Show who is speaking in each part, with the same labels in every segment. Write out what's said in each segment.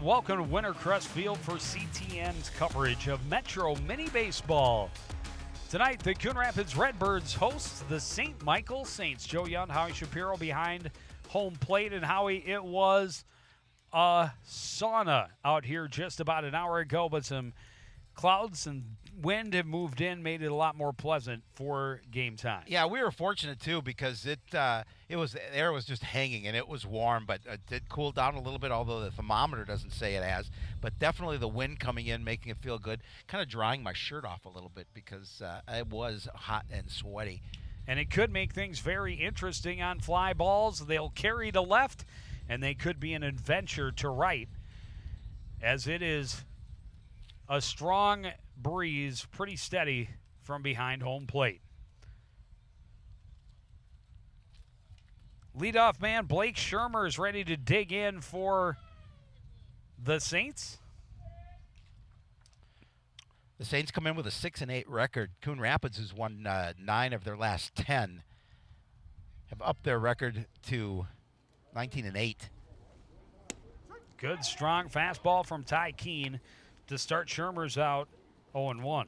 Speaker 1: and welcome to Wintercrest Field for CTN's coverage of Metro Mini Baseball. Tonight, the Coon Rapids Redbirds host the St. Michael Saints. Joe Young, Howie Shapiro behind home plate. And Howie, it was a sauna out here just about an hour ago, but some clouds and wind have moved in, made it a lot more pleasant for game time.
Speaker 2: Yeah, we were fortunate too because the air was just hanging and it was warm, but it did cool down a little bit. Although the thermometer doesn't say it has, but definitely the wind coming in, making it feel good. Kind of drying my shirt off a little bit because it was hot and sweaty.
Speaker 1: And it could make things very interesting on fly balls. They'll carry to left, and they could be an adventure to right, as it is a strong breeze, pretty steady from behind home plate. Leadoff man Blake Shermer is ready to dig in for the Saints.
Speaker 2: The Saints come in with a 6-8 record. Coon Rapids has won 9 of their last 10. Have upped their record to 19-8.
Speaker 1: Good, strong fastball from Ty Keene to start Shermer's out 0-1.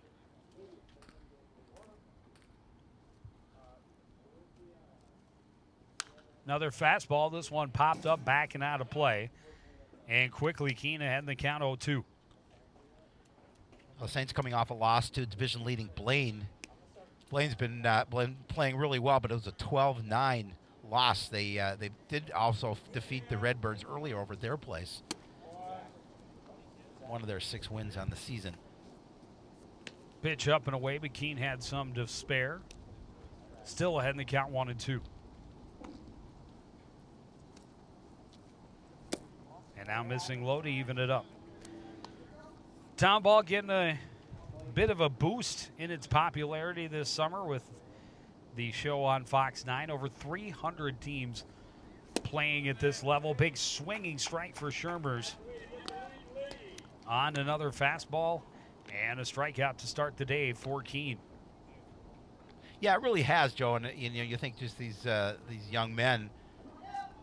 Speaker 1: Another fastball. This one popped up, back and out of play. And quickly Keene ahead in the count 0-2.
Speaker 2: The Saints coming off a loss to division-leading Blaine. Blaine's been playing really well, but it was a 12-9 loss. They did also defeat the Redbirds earlier over at their place. One of their 6 wins on the season.
Speaker 1: Pitch up and away, but Keene had some to spare. Still ahead in the count 1-2. And now missing low to even it up. Town ball getting a bit of a boost in its popularity this summer with the show on Fox 9. Over 300 teams playing at this level. Big swinging strike for Shermers. On another fastball and a strikeout to start the day for Keene.
Speaker 2: Yeah, it really has, Joe. And you think just these young men.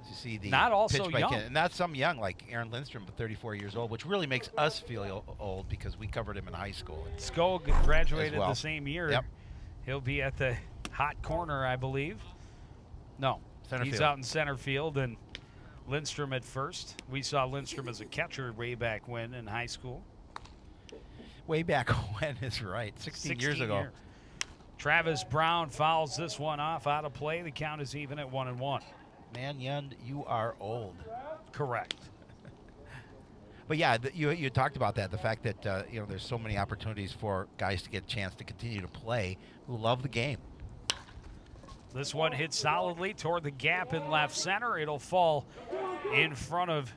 Speaker 2: You see the
Speaker 1: not also
Speaker 2: pitch by
Speaker 1: young,
Speaker 2: and not some young like Aaron Lindstrom, but 34 years old, which really makes us feel old because we covered him in high school.
Speaker 1: Skog graduated
Speaker 2: well.
Speaker 1: the same year.
Speaker 2: Yep.
Speaker 1: He'll be at the hot corner, I believe. No,
Speaker 2: Center
Speaker 1: he's
Speaker 2: field.
Speaker 1: out in center field, and Lindstrom at first. We saw Lindstrom as a catcher way back when in high school.
Speaker 2: Way back when is right, 16 years ago.
Speaker 1: Travis Brown fouls this one off out of play. The count is even at 1-1.
Speaker 2: Man, Yund, you are old.
Speaker 1: Correct.
Speaker 2: But yeah, you talked about that, the fact that there's so many opportunities for guys to get a chance to continue to play who love the game.
Speaker 1: This one hits solidly toward the gap in left center. It'll fall in front of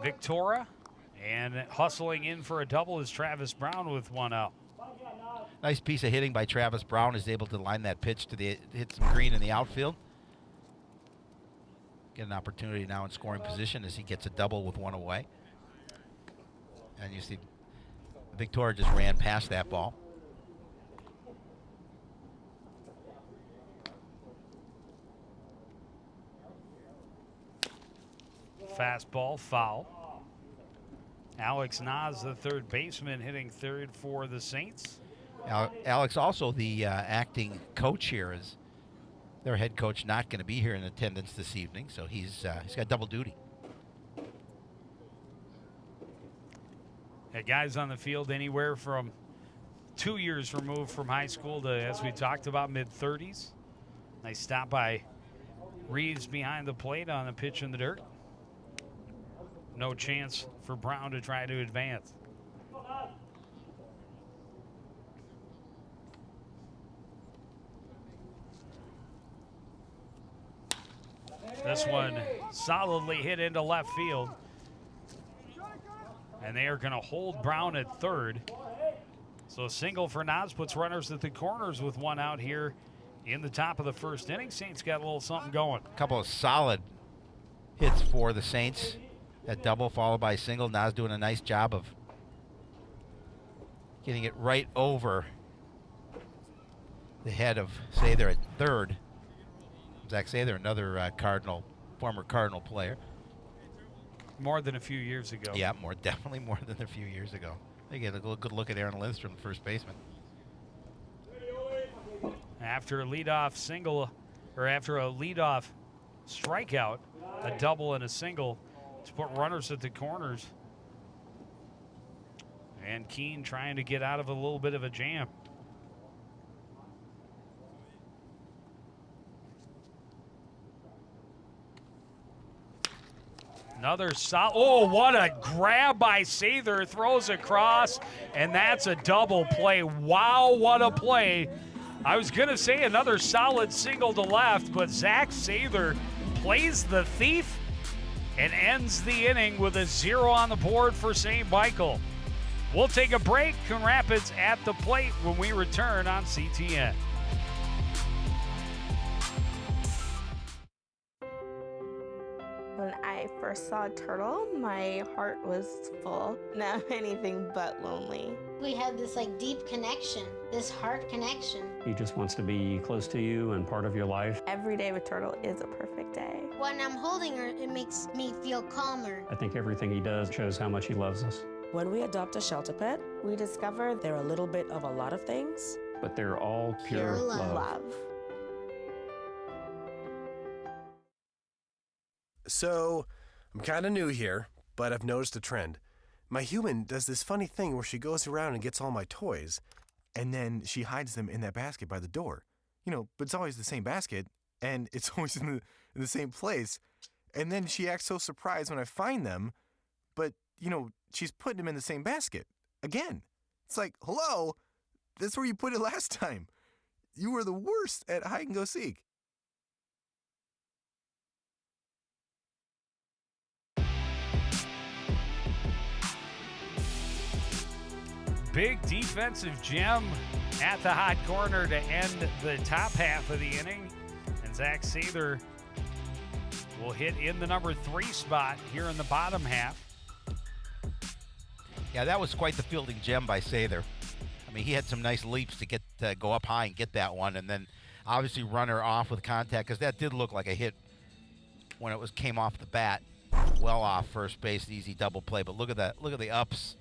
Speaker 1: Victoria. And hustling in for a double is Travis Brown with one out.
Speaker 2: Nice piece of hitting by Travis Brown. Is able to line that pitch to hit some green in the outfield. Get an opportunity now in scoring position as he gets a double with one away. And you see Victoria just ran past that ball.
Speaker 1: Fastball foul. Alex Nas, the third baseman, hitting third for the Saints.
Speaker 2: Alex, also the acting coach here, is their head coach not going to be here in attendance this evening, so he's got double duty.
Speaker 1: Guys on the field anywhere from 2 years removed from high school to, as we talked about, mid-30s. Nice stop by Reeves behind the plate on a pitch in the dirt. No chance for Brown to try to advance. This one solidly hit into left field. And they are going to hold Brown at third. So a single for Nas puts runners at the corners with one out here in the top of the first inning. Saints got a little something going.
Speaker 2: A couple of solid hits for the Saints. That double followed by a single. Nas doing a nice job of getting it right over the head of Sather at third. Zach Sather, another Cardinal former Cardinal player.
Speaker 1: More than a few years ago.
Speaker 2: Yeah, definitely more than a few years ago. They get a good look at Aaron Lindstrom, the first baseman.
Speaker 1: After a leadoff single, or after a leadoff strikeout, a double and a single to put runners at the corners. And Coon trying to get out of a little bit of a jam. Another solid. Oh, what a grab by Sather. Throws across, and that's a double play. Wow, what a play. I was going to say another solid single to left, but Zach Sather plays the thief and ends the inning with a 0 on the board for St. Michael. We'll take a break. Coon Rapids at the plate when we return on CTN.
Speaker 3: When I first saw a turtle, my heart was full. Now I'm anything but lonely.
Speaker 4: We had this deep connection, this heart connection.
Speaker 5: He just wants to be close to you and part of your life.
Speaker 3: Every day with Turtle is a perfect day.
Speaker 4: When I'm holding her, it makes me feel calmer.
Speaker 5: I think everything he does shows how much he loves us.
Speaker 6: When we adopt a shelter pet,
Speaker 3: We discover
Speaker 6: they're a little bit of a lot of things.
Speaker 5: But they're all pure,
Speaker 4: Pure love.
Speaker 3: love.
Speaker 7: So, I'm kind of new here, but I've noticed a trend. My human does this funny thing where she goes around and gets all my toys, and then she hides them in that basket by the door. But it's always the same basket, and it's always in the same place. And then she acts so surprised when I find them, but, she's putting them in the same basket. Again. It's like, hello, that's where you put it last time. You were the worst at hide and go seek.
Speaker 1: Big defensive gem at the hot corner to end the top half of the inning. And Zach Sather will hit in the number 3 spot here in the bottom half.
Speaker 2: Yeah, that was quite the fielding gem by Sather. I mean, he had some nice leaps to go up high and get that one, and then obviously runner off with contact, because that did look like a hit when it came off the bat, well off first base, easy double play. But look at that, look at the ups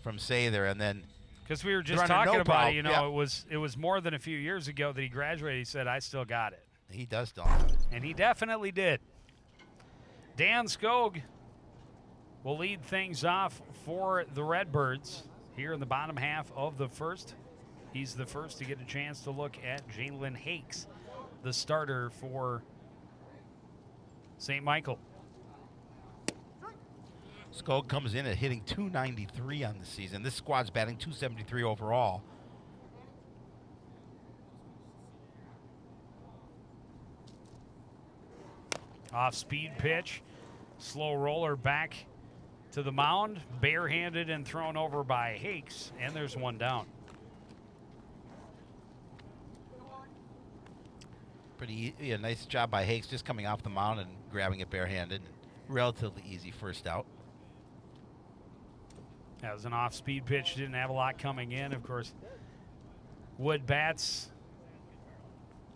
Speaker 2: from Sather, and then
Speaker 1: because we were just
Speaker 2: runner,
Speaker 1: talking
Speaker 2: no
Speaker 1: about
Speaker 2: problem.
Speaker 1: it,
Speaker 2: Yep.
Speaker 1: it was more than a few years ago that he graduated. He said, "I still got it,"
Speaker 2: He does still have it.
Speaker 1: and he definitely did. Dan Skog will lead things off for the Redbirds here in the bottom half of the first. He's the first to get a chance to look at Jalen Hakes, the starter for St. Michael.
Speaker 2: Skog comes in at hitting .293 on the season. This squad's batting .273 overall.
Speaker 1: Off-speed pitch, slow roller back to the mound, barehanded and thrown over by Hakes, and there's one down.
Speaker 2: Nice job by Hakes just coming off the mound and grabbing it barehanded. Relatively easy first out.
Speaker 1: That was an off-speed pitch, didn't have a lot coming in. Of course, wood bats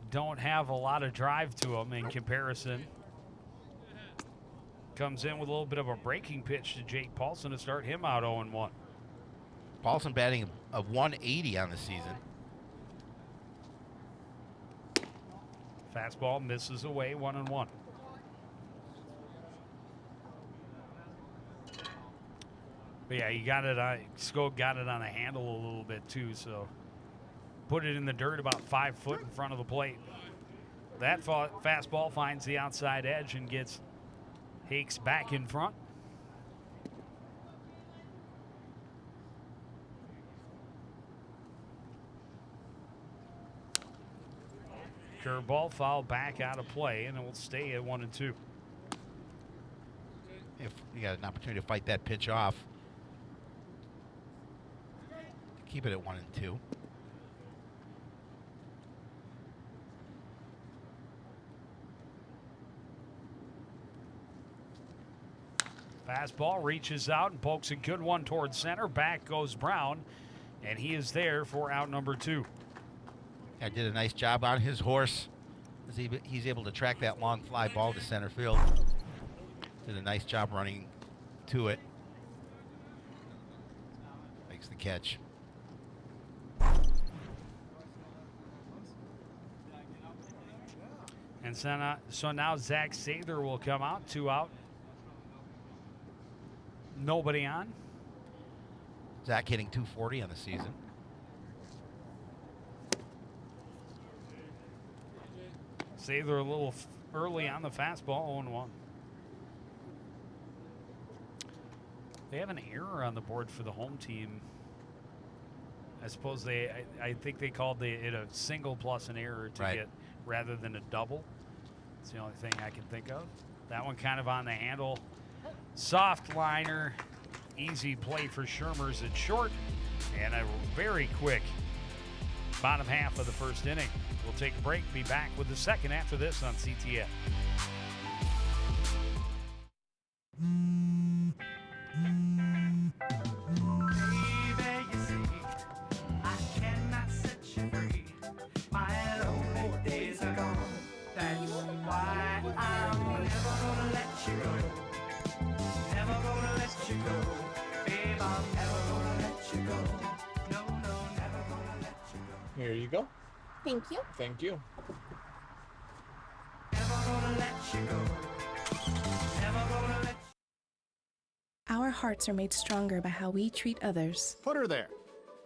Speaker 1: don't have a lot of drive to them in comparison. Comes in with a little bit of a breaking pitch to Jake Paulson to start him out 0-1.
Speaker 2: Paulson batting a 180 on the season.
Speaker 1: Fastball misses away, 1-1. But yeah, Skog got it on a handle a little bit too, so put it in the dirt about 5 foot in front of the plate. That fastball finds the outside edge and gets Hakes back in front. Curveball foul back out of play, and it will stay at 1-2.
Speaker 2: If you got an opportunity to fight that pitch off, keep it at 1-2.
Speaker 1: Fastball reaches out and pokes a good one towards center. Back goes Brown, and he is there for out number 2.
Speaker 2: I did a nice job on his horse. he's able to track that long fly ball to center field. Did a nice job running to it. Makes the catch.
Speaker 1: And so now Zach Sather will come out, 2 out. Nobody on.
Speaker 2: Zach hitting 240 on the season.
Speaker 1: Sather a little early on the fastball, 0-1. They have an error on the board for the home team. I suppose I think they called it a single plus an error to get rather than a double. It's the only thing I can think of. That one kind of on the handle. Soft liner. Easy play for Shermers at short. And a very quick bottom half of the first inning. We'll take a break. Be back with the second after this on CTN.
Speaker 8: Here you go.
Speaker 9: Thank you.
Speaker 8: Thank you.
Speaker 10: Our hearts are made stronger by how we treat others.
Speaker 11: Put her there.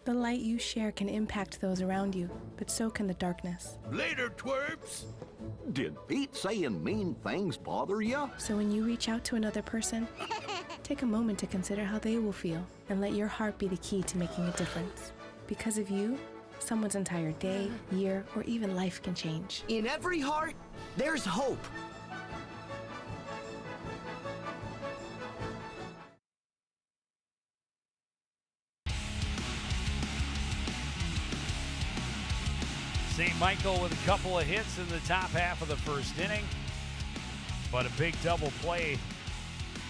Speaker 10: The light you share can impact those around you, but so can the darkness.
Speaker 11: Later, twerps.
Speaker 12: Did Pete saying mean things bother you?
Speaker 10: So when you reach out to another person, take a moment to consider how they will feel and let your heart be the key to making a difference. Because of you, someone's entire day, year, or even life can change.
Speaker 13: In every heart, there's hope.
Speaker 1: St. Michael with a couple of hits in the top half of the first inning, but a big double play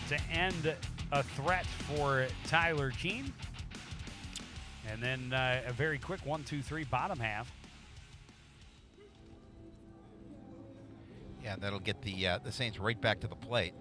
Speaker 1: to end a threat for Tyler Keene. And then a very quick 1-2-3 bottom half.
Speaker 2: Yeah, that'll get the Saints right back to the plate.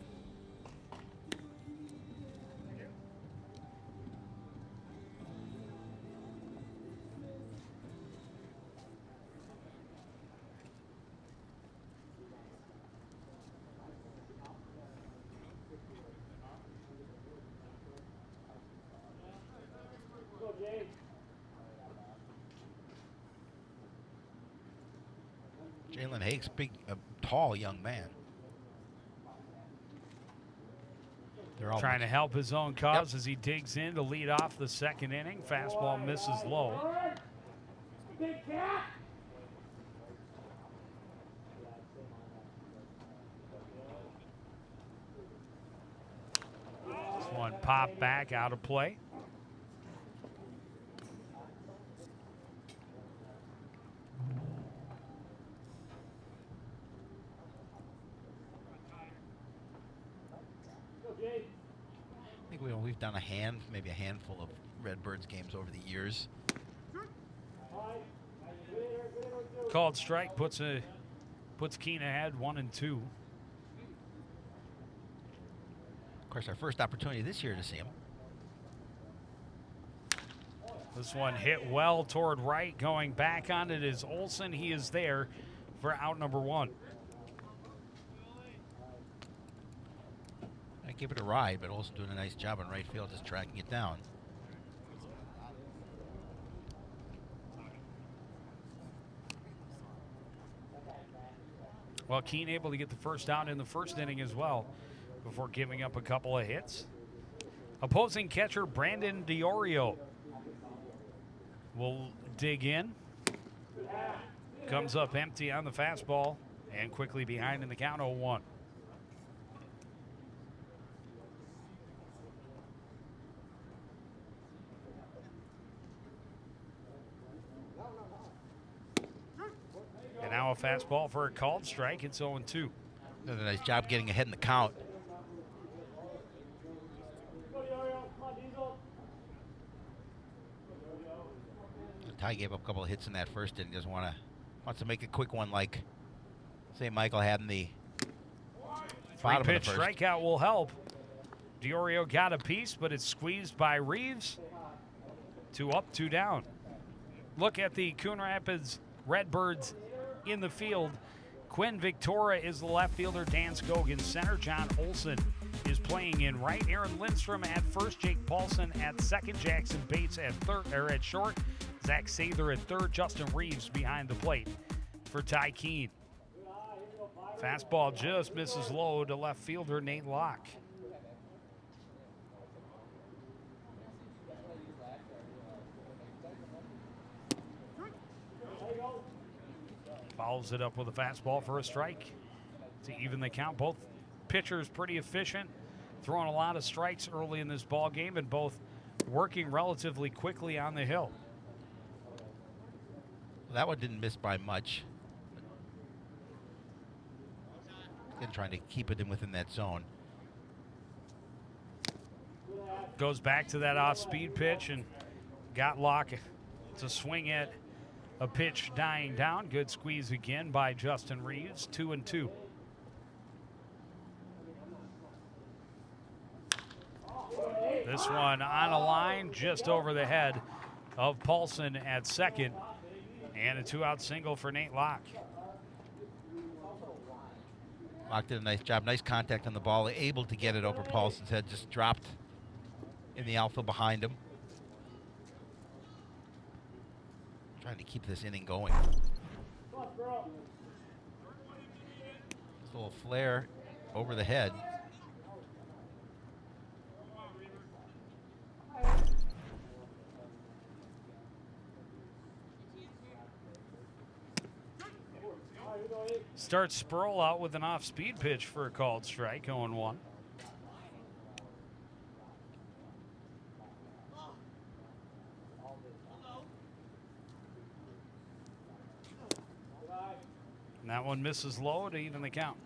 Speaker 2: Jalen Hakes, big, tall young man. They're all
Speaker 1: trying to help his own cause as he digs in to lead off the second inning. Fastball misses low. This one popped back out of play.
Speaker 2: I think we've done maybe a handful of Redbirds games over the years.
Speaker 1: Called strike puts Keene ahead 1-2.
Speaker 2: Of course, our first opportunity this year to see him.
Speaker 1: This one hit well toward right. Going back on it is Olsen. He is there for out number 1.
Speaker 2: I give it a ride, but Olsen doing a nice job in right field, just tracking it down.
Speaker 1: Well, Keene able to get the first out in the first inning as well before giving up a couple of hits. Opposing catcher Brandon Diorio will dig in. Comes up empty on the fastball and quickly behind in the count 0-1. And now a fastball for a called strike. It's 0-2.
Speaker 2: Does a nice job getting ahead in the count. Ty gave up a couple of hits in that first inning. Wants to make a quick one like St. Michael had in the bottom of
Speaker 1: Three-pitch
Speaker 2: the first.
Speaker 1: strikeout will help. Diorio got a piece, but it's squeezed by Reeves. 2 up, 2 down. Look at the Coon Rapids Redbirds in the field. Quinn Victoria is the left fielder. Dan Scogan center. John Olson is playing in right. Aaron Lindstrom at first. Jake Paulson at second. Jackson Bates at at short. Zach Sather at third. Justin Reeves behind the plate for Ty Keene. Fastball just misses low to left fielder Nate Locke. Follows it up with a fastball for a strike to even the count. Both pitchers pretty efficient, throwing a lot of strikes early in this ball game, and both working relatively quickly on the hill.
Speaker 2: That one didn't miss by much. Again, trying to keep it in within that zone.
Speaker 1: Goes back to that off-speed pitch and got Locke to swing at a pitch dying down. Good squeeze again by Justin Reeves. 2-2. This one on a line just over the head of Paulson at second. And a 2-out single for Nate Locke.
Speaker 2: Locke did a nice job. Nice contact on the ball. Able to get it over Paulson's head. Just dropped in the outfield behind him. Trying to keep this inning going. Just a little flare over the head.
Speaker 1: Starts Sproul out with an off-speed pitch for a called strike, 0-1. And that one misses low to even the count.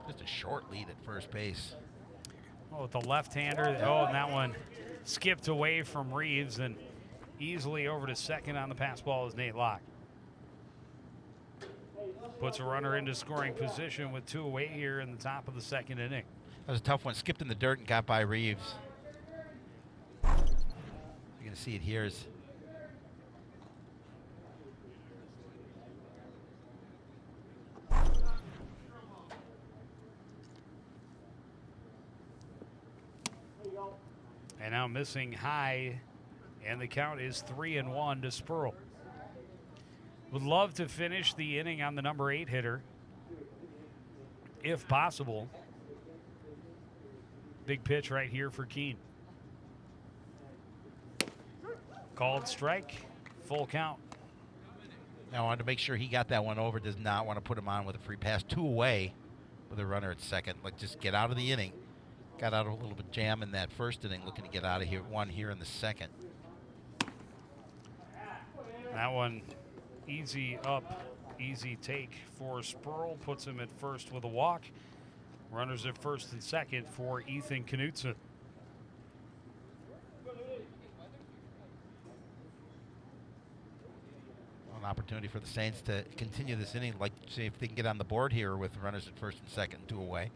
Speaker 2: Just a short lead at first base.
Speaker 1: Oh, with the left-hander. Oh, and that one skipped away from Reeves and easily over to second on the pass ball is Nate Locke. Puts a runner into scoring position with 2 away here in the top of the second inning.
Speaker 2: That was a tough one. Skipped in the dirt and got by Reeves. You're going to see it here.
Speaker 1: And now missing high, and the count is 3-1 to Spurl. Would love to finish the inning on the number 8 hitter, if possible. Big pitch right here for Keene. Called strike, full count.
Speaker 2: Now I wanted to make sure he got that one over. Does not want to put him on with a free pass. 2 away with a runner at second. Like, just get out of the inning. Got out of a little bit jam in that first inning, looking to get out of here. One here in the second.
Speaker 1: That one easy up, easy take for Spurl. Puts him at first with a walk. Runners at first and second for Ethan Knutson.
Speaker 2: An opportunity for the Saints to continue this inning, like see if they can get on the board here with runners at first and second, 2 away.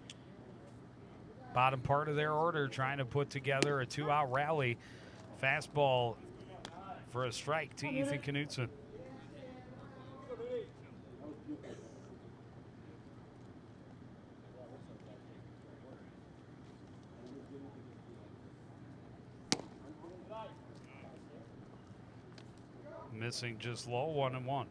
Speaker 1: Bottom part of their order trying to put together a 2-out rally. Fastball for a strike to Ethan Knutson. Missing just low, 1-1.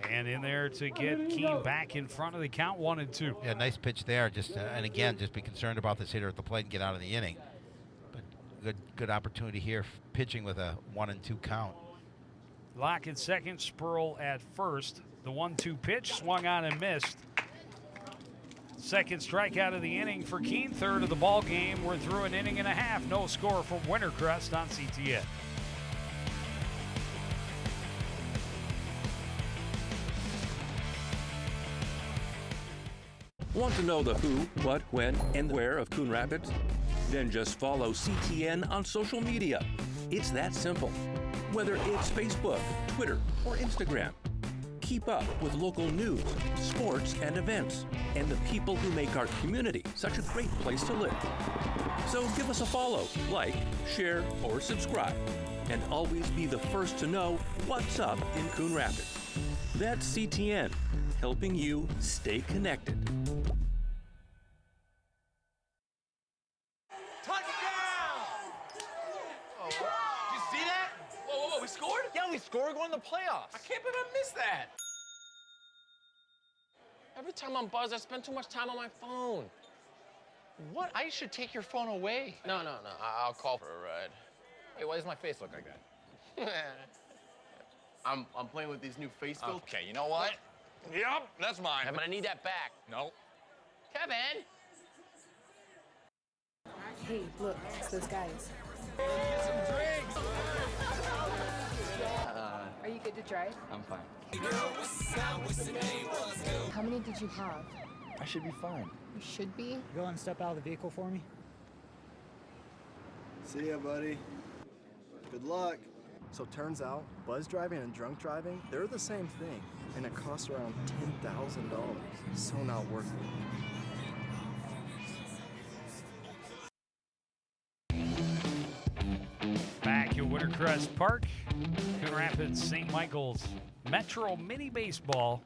Speaker 1: And in there to get Keene back in front of the count, 1-2.
Speaker 2: Yeah, nice pitch there. Just and again, just be concerned about this hitter at the plate and get out of the inning. But good opportunity here, pitching with a 1-2 count.
Speaker 1: Locke at second, Spurl at first. The 1-2 pitch swung on and missed. Second strikeout of the inning for Keene. Third of the ball game. We're through an inning and a half. No score from Wintercrest on CTN.
Speaker 9: Want to know the who, what, when, and where of Coon Rapids? Then just follow CTN on social media. It's that simple. Whether it's Facebook, Twitter, or Instagram. Keep up with local news, sports, and events, and the people who make our community such a great place to live. So give us a follow, like, share, or subscribe, and always be the first to know what's up in Coon Rapids. That's CTN, helping you stay connected.
Speaker 11: We scored? Yeah, we scored going to the playoffs. I can't believe I missed that. Every time I'm buzzed, I spend too much time on my phone. What? I should take your phone away. No. I'll call for a ride. Wait, why does my face look like that?
Speaker 14: I'm playing with these new face filters.
Speaker 11: Okay, you know what? Yep, that's mine. But I need that back. No. Kevin!
Speaker 10: Hey, look, it's those guys.
Speaker 11: Get some drinks!
Speaker 10: Are you good to drive?
Speaker 11: I'm fine.
Speaker 10: How many did you have?
Speaker 11: I should be fine.
Speaker 10: You should be.
Speaker 15: Go and step out of the vehicle for me.
Speaker 16: See ya, buddy. Good luck. So turns out, buzz driving and drunk driving, they're the same thing, and it costs around $10,000. So not worth it.
Speaker 1: Back at Wintercrest Park, Coon Rapids St. Michael's Metro Mini Baseball.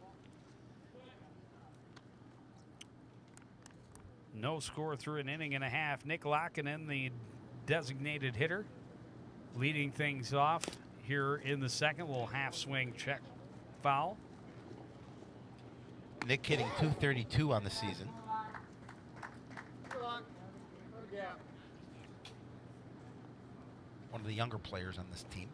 Speaker 1: No score through an inning and a half. Nick Lackinen, the designated hitter, leading things off here in the second. Little half swing check foul.
Speaker 2: Nick hitting .232 on the season. One of the younger players on this team.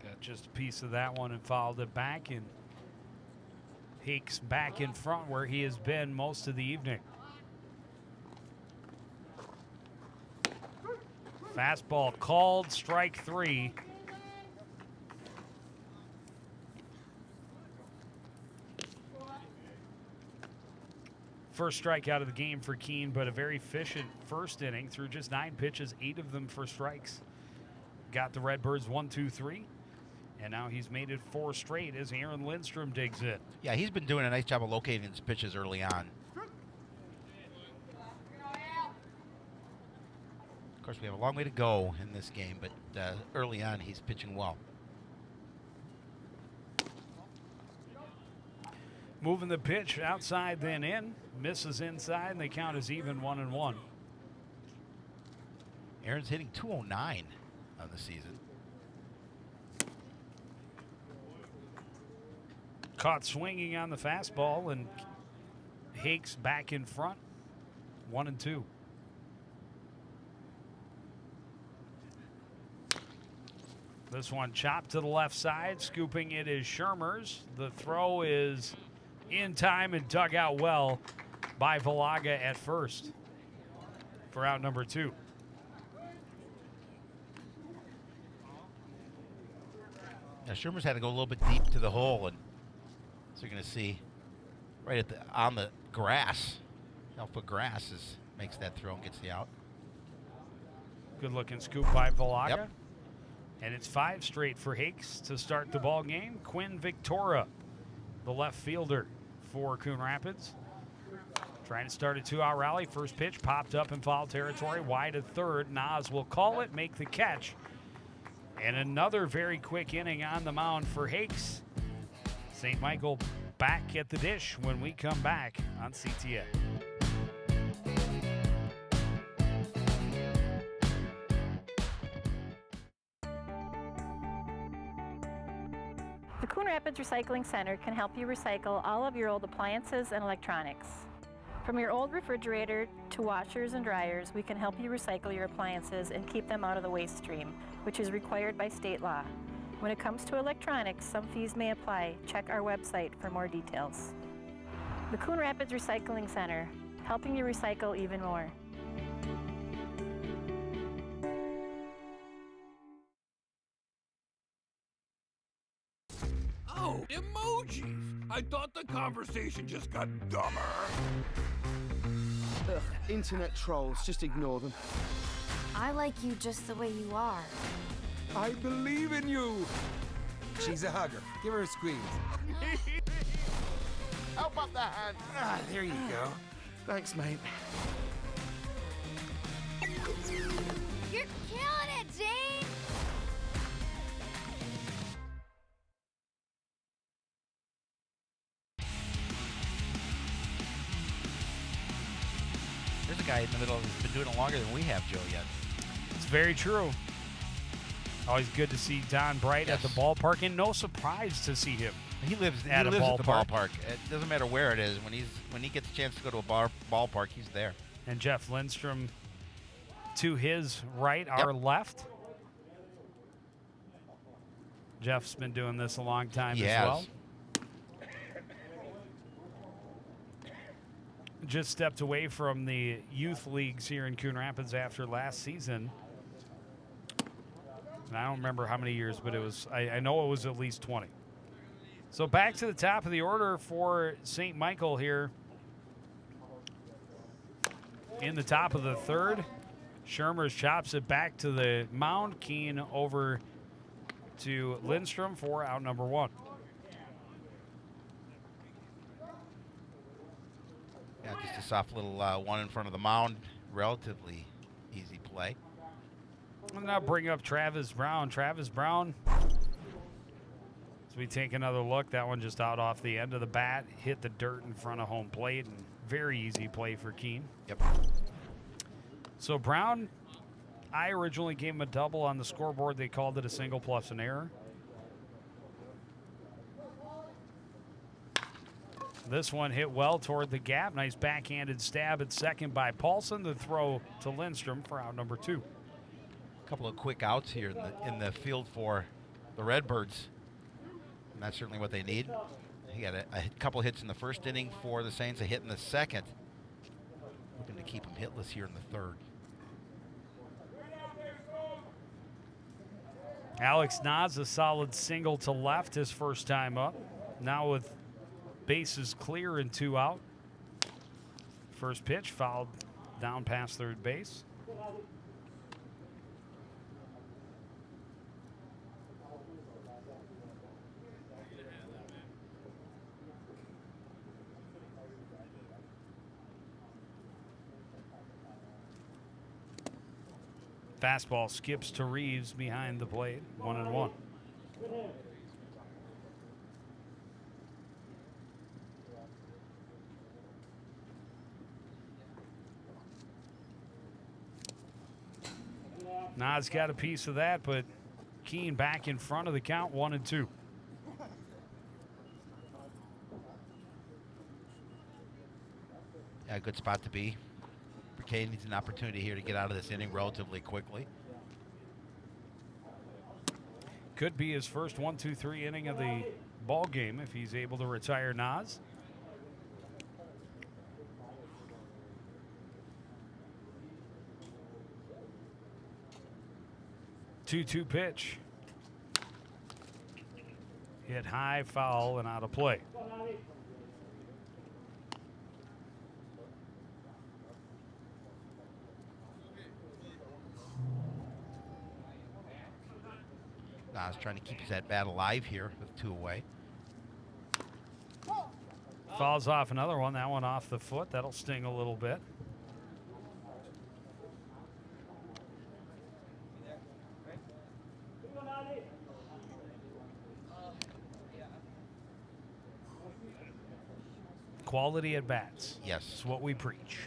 Speaker 1: Got just a piece of that one and fouled it back, and Hakes back in front where he has been most of the evening. Fastball called, strike three. First strikeout of the game for Keene, but a very efficient first inning through just 9 pitches, 8 of them for strikes. Got the Redbirds 1-2-3, and now he's made it 4 straight as Aaron Lindstrom digs in.
Speaker 2: Yeah, he's been doing a nice job of locating his pitches early on. Of course, we have a long way to go in this game, but early on, he's pitching well.
Speaker 1: Moving the pitch outside, then in. Misses inside, and they count as even 1-1.
Speaker 2: Aaron's hitting .209 on the season.
Speaker 1: Caught swinging on the fastball, and Hakes back in front, 1-2. This one chopped to the left side. Scooping it is Shermers. The throw is in time and dug out well by Valaga at first for out number 2.
Speaker 2: Now Shermer's had to go a little bit deep to the hole, and so you're going to see right at on the grass. Alpha grass makes that throw and gets the out.
Speaker 1: Good looking scoop by Valaga.
Speaker 2: Yep.
Speaker 1: And it's 5 straight for Hakes to start the ball game. Quinn Victoria, the left fielder for Coon Rapids. Trying to start a 2-out rally. First pitch popped up in foul territory. Wide at third. Nas will call it, make the catch. And another very quick inning on the mound for Hakes. St. Michael back at the dish when we come back on CTN.
Speaker 17: The Coon Rapids Recycling Center can help you recycle all of your old appliances and electronics. From your old refrigerator to washers and dryers, we can help you recycle your appliances and keep them out of the waste stream, which is required by state law. When it comes to electronics, some fees may apply. Check our website for more details. The Coon Rapids Recycling Center, helping you recycle even more.
Speaker 18: Emojis. I thought the conversation just got dumber.
Speaker 13: Ugh, internet trolls, just ignore them.
Speaker 19: I like you just the way you are.
Speaker 18: I believe in you.
Speaker 20: She's a hugger. Give her a squeeze.
Speaker 14: Help up the hand.
Speaker 20: Ah, there you go.
Speaker 13: Thanks, mate.
Speaker 19: You're killing it, Jane!
Speaker 2: There's a guy in the middle who's been doing it longer than we have, Joe, yet.
Speaker 1: It's very true. Always good to see Don Bright at the ballpark, and no surprise to see him.
Speaker 2: He lives
Speaker 1: at
Speaker 2: the
Speaker 1: ballpark.
Speaker 2: ballpark. It doesn't matter where it is. When he gets a chance to go to a ballpark, he's there.
Speaker 1: And Jeff Lindstrom to his right, our left. Jeff's been doing this a long time as well. Just stepped away from the youth leagues here in Coon Rapids after last season. And I don't remember how many years, but it was I know it was at least 20. So back to the top of the order for St. Michael here. In the top of the third, Shermers chops it back to the mound. Keen over to Lindstrom for out number one.
Speaker 2: Yeah, just a soft little one in front of the mound. Relatively easy play.
Speaker 1: I'll now bring up Travis Brown. Travis Brown, as we take another look, that one just out off the end of the bat, hit the dirt in front of home plate, and very easy play for Keene.
Speaker 2: Yep.
Speaker 1: So Brown, I originally gave him a double on the scoreboard. They called it a single plus an error. This one hit well toward the gap. Nice backhanded stab at second by Paulson. The throw to Lindstrom for out number two.
Speaker 2: A couple of quick outs here in the field for the Redbirds. And that's certainly what they need. He got a couple hits in the first inning for the Saints, a hit in the second. Looking to keep him hitless here in the third.
Speaker 1: Alex Nas, a solid single to left his first time up. Now with bases clear and 2 out. First pitch fouled down past third base. Fastball skips to Reeves behind the plate, 1-1. Nas got a piece of that, but Keene back in front of the count, 1-2.
Speaker 2: Yeah, good spot to be. Burkay needs an opportunity here to get out of this inning relatively quickly.
Speaker 1: Could be his first 1-2-3 inning of the ball game if he's able to retire Nas. Two-two pitch. Hit high, foul, and out of play.
Speaker 2: Nas trying to keep his at-bat alive here with 2 away.
Speaker 1: Falls off another one. That one off the foot. That'll sting a little bit. Quality at bats.
Speaker 2: Yes.
Speaker 1: It's what we preach.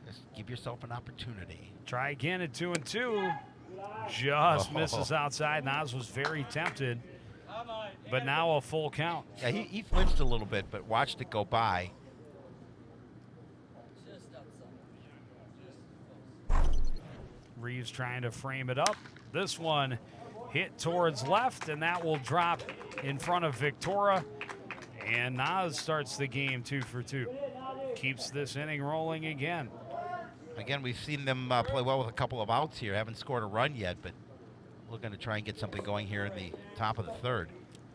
Speaker 2: Just give yourself an opportunity.
Speaker 1: Try again at 2-2. Just misses outside. Nas was very tempted, but now a full count.
Speaker 2: Yeah, he flinched a little bit, but watched it go by.
Speaker 1: Reeves trying to frame it up. This one hit towards left, and that will drop in front of Victoria. And Nas starts the game 2 for 2. Keeps this inning rolling again.
Speaker 2: Again, we've seen them play well with a couple of outs here. Haven't scored a run yet, but we're going to try and get something going here in the top of the third.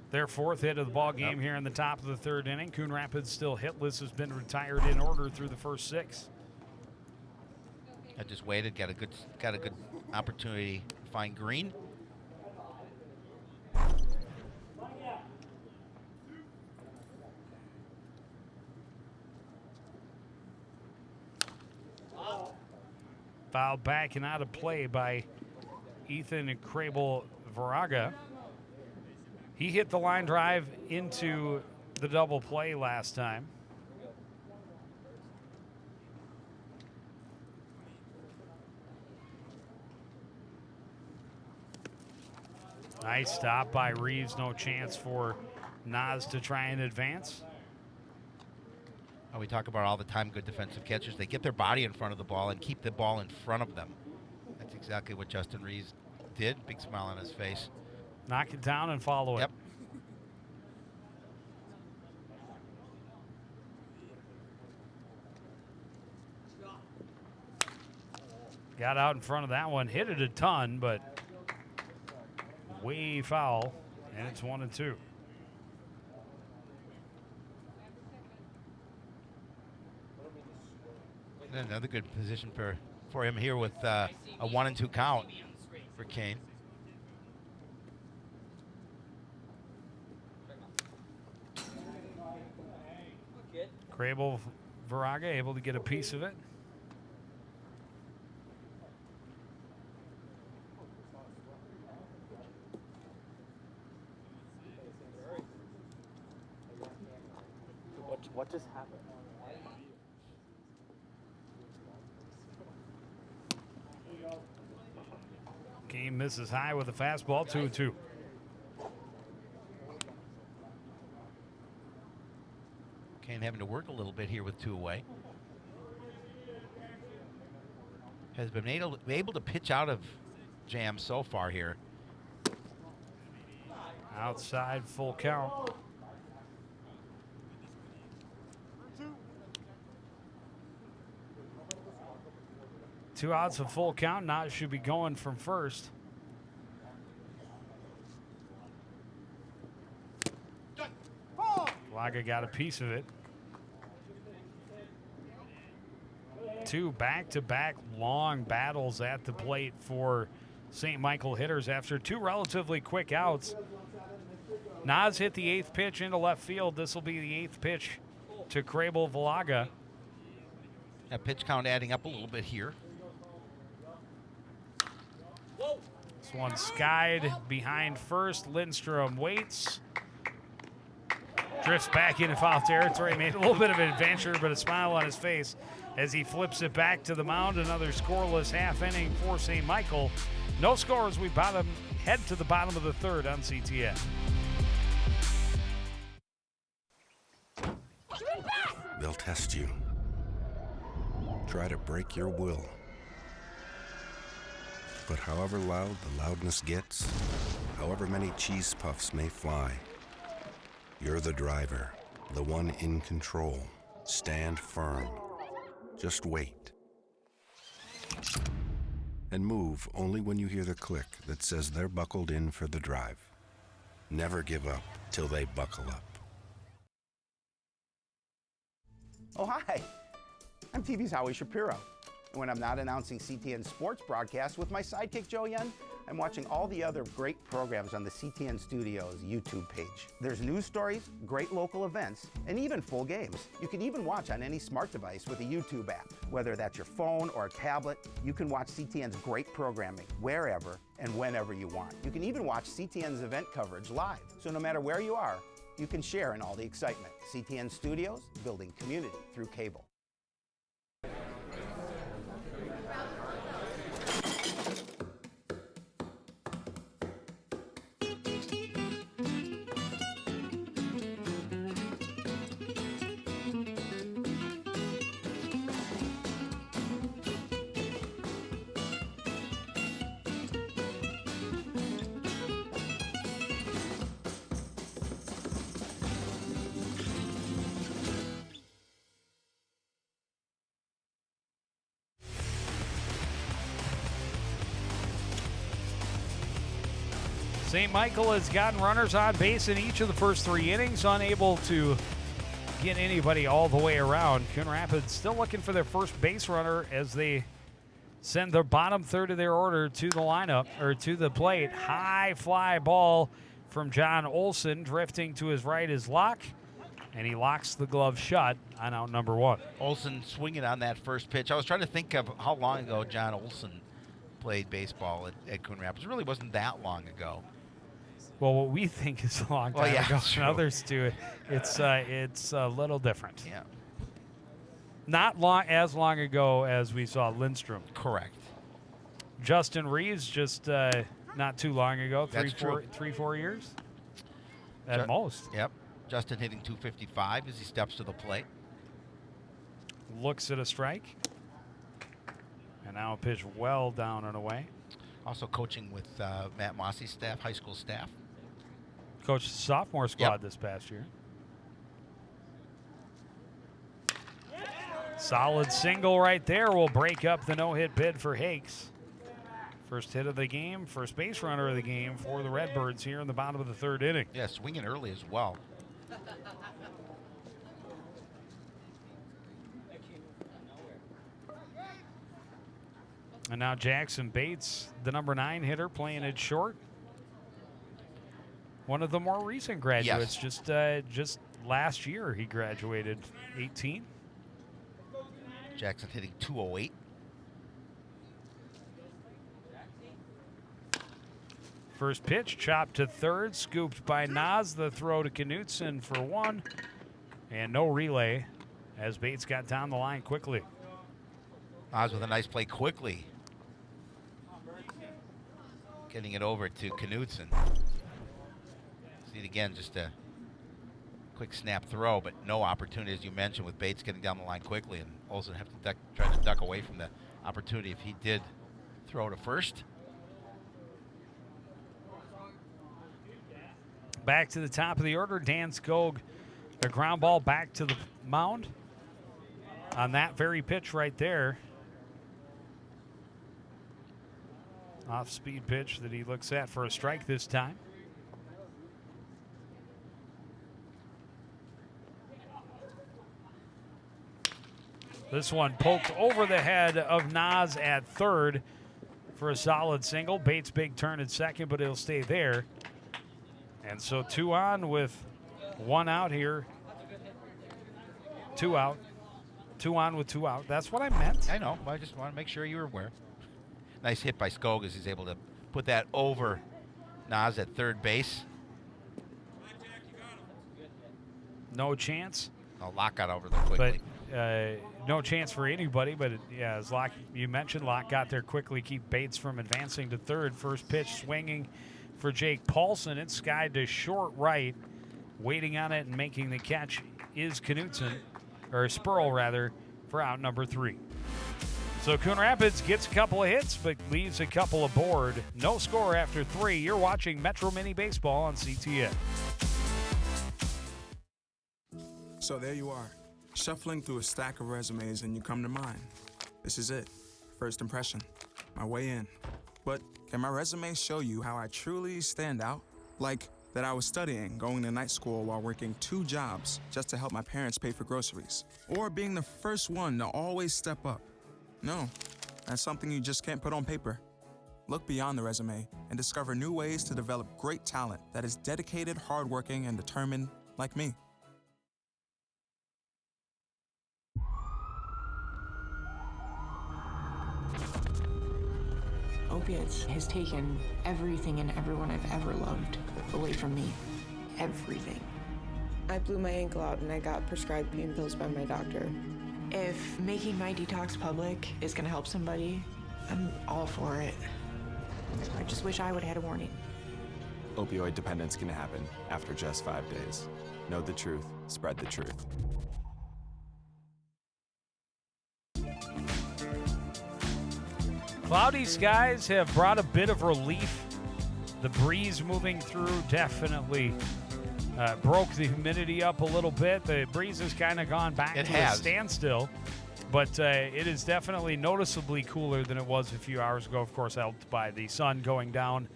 Speaker 1: Their fourth hit of the ball game here in the top of the third inning. Coon Rapids still hitless, has been retired in order through the first 6.
Speaker 2: I just waited, got a good opportunity to find Green.
Speaker 1: Fouled back and out of play by Ethan Crable-Varaga. He hit the line drive into the double play last time. Nice stop by Reeves. No chance for Nas to try and advance.
Speaker 2: We talk about all the time good defensive catchers. They get their body in front of the ball and keep the ball in front of them. That's exactly what Justin Reeves did. Big smile on his face.
Speaker 1: Knock it down and follow it.
Speaker 2: Yep.
Speaker 1: Got out in front of that one. Hit it a ton, but way foul. And it's 1-2.
Speaker 2: Another good position for him here with a 1-2 count for Kane.
Speaker 1: Crable-Varaga able to get a piece of it.
Speaker 11: What just happened?
Speaker 1: Kane misses high with a fastball, 2-2.
Speaker 2: Kane having to work a little bit here with 2 away. Has been able to pitch out of jam so far here.
Speaker 1: Outside, full count. Two outs, a full count. Now should be going from first. Laga got a piece of it. 2 back-to-back long battles at the plate for St. Michael hitters after 2 relatively quick outs. Nas hit the 8th pitch into left field. This will be the 8th pitch to Crable-Varaga.
Speaker 2: That pitch count adding up a little bit here.
Speaker 1: This one skied behind first. Lindstrom waits. Drifts back into foul territory. Made a little bit of an adventure, but a smile on his face as he flips it back to the mound. Another scoreless half inning for St. Michael. No scores. We head to the bottom of the third on CTN.
Speaker 21: They'll test you. Try to break your will. But however loud the loudness gets, however many cheese puffs may fly, you're the driver, the one in control. Stand firm. Just wait. And move only when you hear the click that says they're buckled in for the drive. Never give up till they buckle up.
Speaker 22: Oh, hi. I'm TV's Howie Shapiro. And when I'm not announcing CTN sports broadcasts with my sidekick Joe Young, I'm watching all the other great programs on the CTN Studios YouTube page. There's news stories, great local events, and even full games. You can even watch on any smart device with a YouTube app. Whether that's your phone or a tablet, you can watch CTN's great programming wherever and whenever you want. You can even watch CTN's event coverage live. So no matter where you are, you can share in all the excitement. CTN Studios, building community through cable.
Speaker 1: St. Michael has gotten runners on base in each of the first 3 innings, unable to get anybody all the way around. Coon Rapids still looking for their first base runner as they send their bottom third of their order to the lineup, or to the plate. High fly ball from John Olson. Drifting to his right is Locke, and he locks the glove shut on out number 1.
Speaker 2: Olson swinging on that first pitch. I was trying to think of how long ago John Olson played baseball at Coon Rapids. It really wasn't that long ago.
Speaker 1: Well, what we think is a long time ago, and others do, it's a little different.
Speaker 2: Yeah.
Speaker 1: Not as long ago as we saw Lindstrom.
Speaker 2: Correct.
Speaker 1: Justin Reeves just not too long ago,
Speaker 2: That's true.
Speaker 1: 3-4 years at most.
Speaker 2: Yep. Justin hitting .255 as he steps to the plate.
Speaker 1: Looks at a strike. And now a pitch well down and away.
Speaker 2: Also coaching with Matt Mosse's staff, high school staff.
Speaker 1: Coached the sophomore squad this past year. Solid single right there will break up the no-hit bid for Hakes. First hit of the game, first base runner of the game for the Redbirds here in the bottom of the 3rd inning.
Speaker 2: Yeah, swinging early as well.
Speaker 1: And now Jackson Bates, the number 9 hitter, playing it short. One of the more recent graduates.
Speaker 2: Yes.
Speaker 1: Just last year he graduated, 18.
Speaker 2: Jackson hitting .208.
Speaker 1: First pitch, chopped to third, scooped by Nas. The throw to Knutson for 1. And no relay as Bates got down the line quickly.
Speaker 2: Nas with a nice play quickly. Getting it over to Knutson. See it again, just a quick snap throw, but no opportunity, as you mentioned, with Bates getting down the line quickly, and Olsen have to try to duck away from the opportunity if he did throw to first.
Speaker 1: Back to the top of the order, Dan Skog, a ground ball back to the mound on that very pitch right there. Off-speed pitch that he looks at for a strike this time. This one poked over the head of Nas at third for a solid single. Bates' big turn at second, but he'll stay there. And so 2 on with 1 out here. 2 out. 2 on with 2 out. That's what I meant.
Speaker 2: I know. I just want to make sure you were aware. Nice hit by Skog as he's able to put that over Nas at third base.
Speaker 1: No chance.
Speaker 2: No, Locke got over there quickly.
Speaker 1: But no chance for anybody. But yeah, as Locke, you mentioned, Locke got there quickly, keep Bates from advancing to third. First pitch swinging for Jake Paulson. It's skied to short right. Waiting on it and making the catch is Knutson, or Spurl rather, for out number 3. So Coon Rapids gets a couple of hits, but leaves a couple aboard. No score after 3. You're watching Metro Mini Baseball on CTN.
Speaker 5: So there you are, shuffling through a stack of resumes, and you come to mine. This is it. First impression. My way in. But can my resume show you how I truly stand out? Like that I was studying, going to night school while working 2 jobs just to help my parents pay for groceries. Or being the first one to always step up. No, that's something you just can't put on paper. Look beyond the resume and discover new ways to develop great talent that is dedicated, hardworking, and determined like me.
Speaker 6: Opiates has taken everything and everyone I've ever loved away from me. Everything.
Speaker 23: I blew my ankle out and I got prescribed pain pills by my doctor.
Speaker 6: If making my detox public is gonna help somebody, I'm all for it. I just wish I would have had a warning.
Speaker 24: Opioid dependence can happen after just 5 days. Know the truth, spread the truth.
Speaker 1: Cloudy skies have brought a bit of relief. The breeze moving through definitely broke the humidity up a little bit. The breeze has kind of gone back to a standstill, but it is definitely noticeably cooler than it was a few hours ago. Of course, helped by the sun going down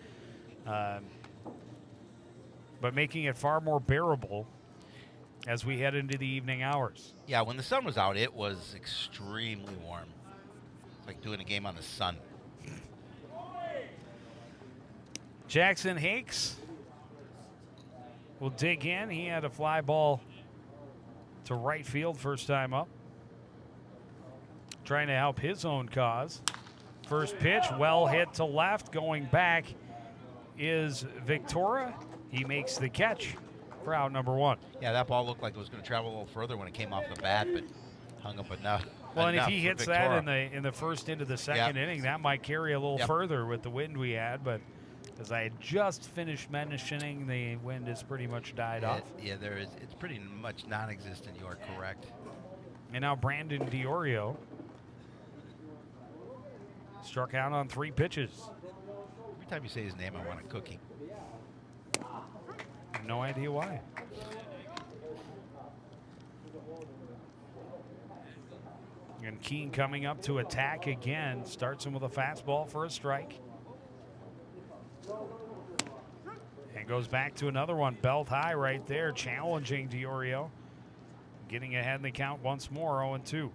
Speaker 1: but making it far more bearable as we head into the evening hours.
Speaker 2: Yeah, when the sun was out, it was extremely warm. It's like doing a game on the sun.
Speaker 1: Jackson Hakes will dig in. He had a fly ball to right field first time up. Trying to help his own cause. First pitch, well hit to left. Going back is Victoria. He makes the catch for out number 1.
Speaker 2: Yeah, that ball looked like it was going to travel a little further when it came off the bat, but hung up enough.
Speaker 1: Well, and if
Speaker 2: enough
Speaker 1: he
Speaker 2: for
Speaker 1: hits
Speaker 2: Victoria.
Speaker 1: that in the first into the second inning, that might carry a little further with the wind we had. But as I had just finished mentioning, the wind has pretty much died off.
Speaker 2: Yeah, there is. It's pretty much non-existent. You are correct.
Speaker 1: And now Brandon Diorio struck out on 3 pitches.
Speaker 2: Every time you say his name, I want a cookie.
Speaker 1: No idea why. And Coon coming up to attack again. Starts him with a fastball for a strike. And goes back to another one. Belt high right there. Challenging Diorio. Getting ahead in the count once more. 0-2.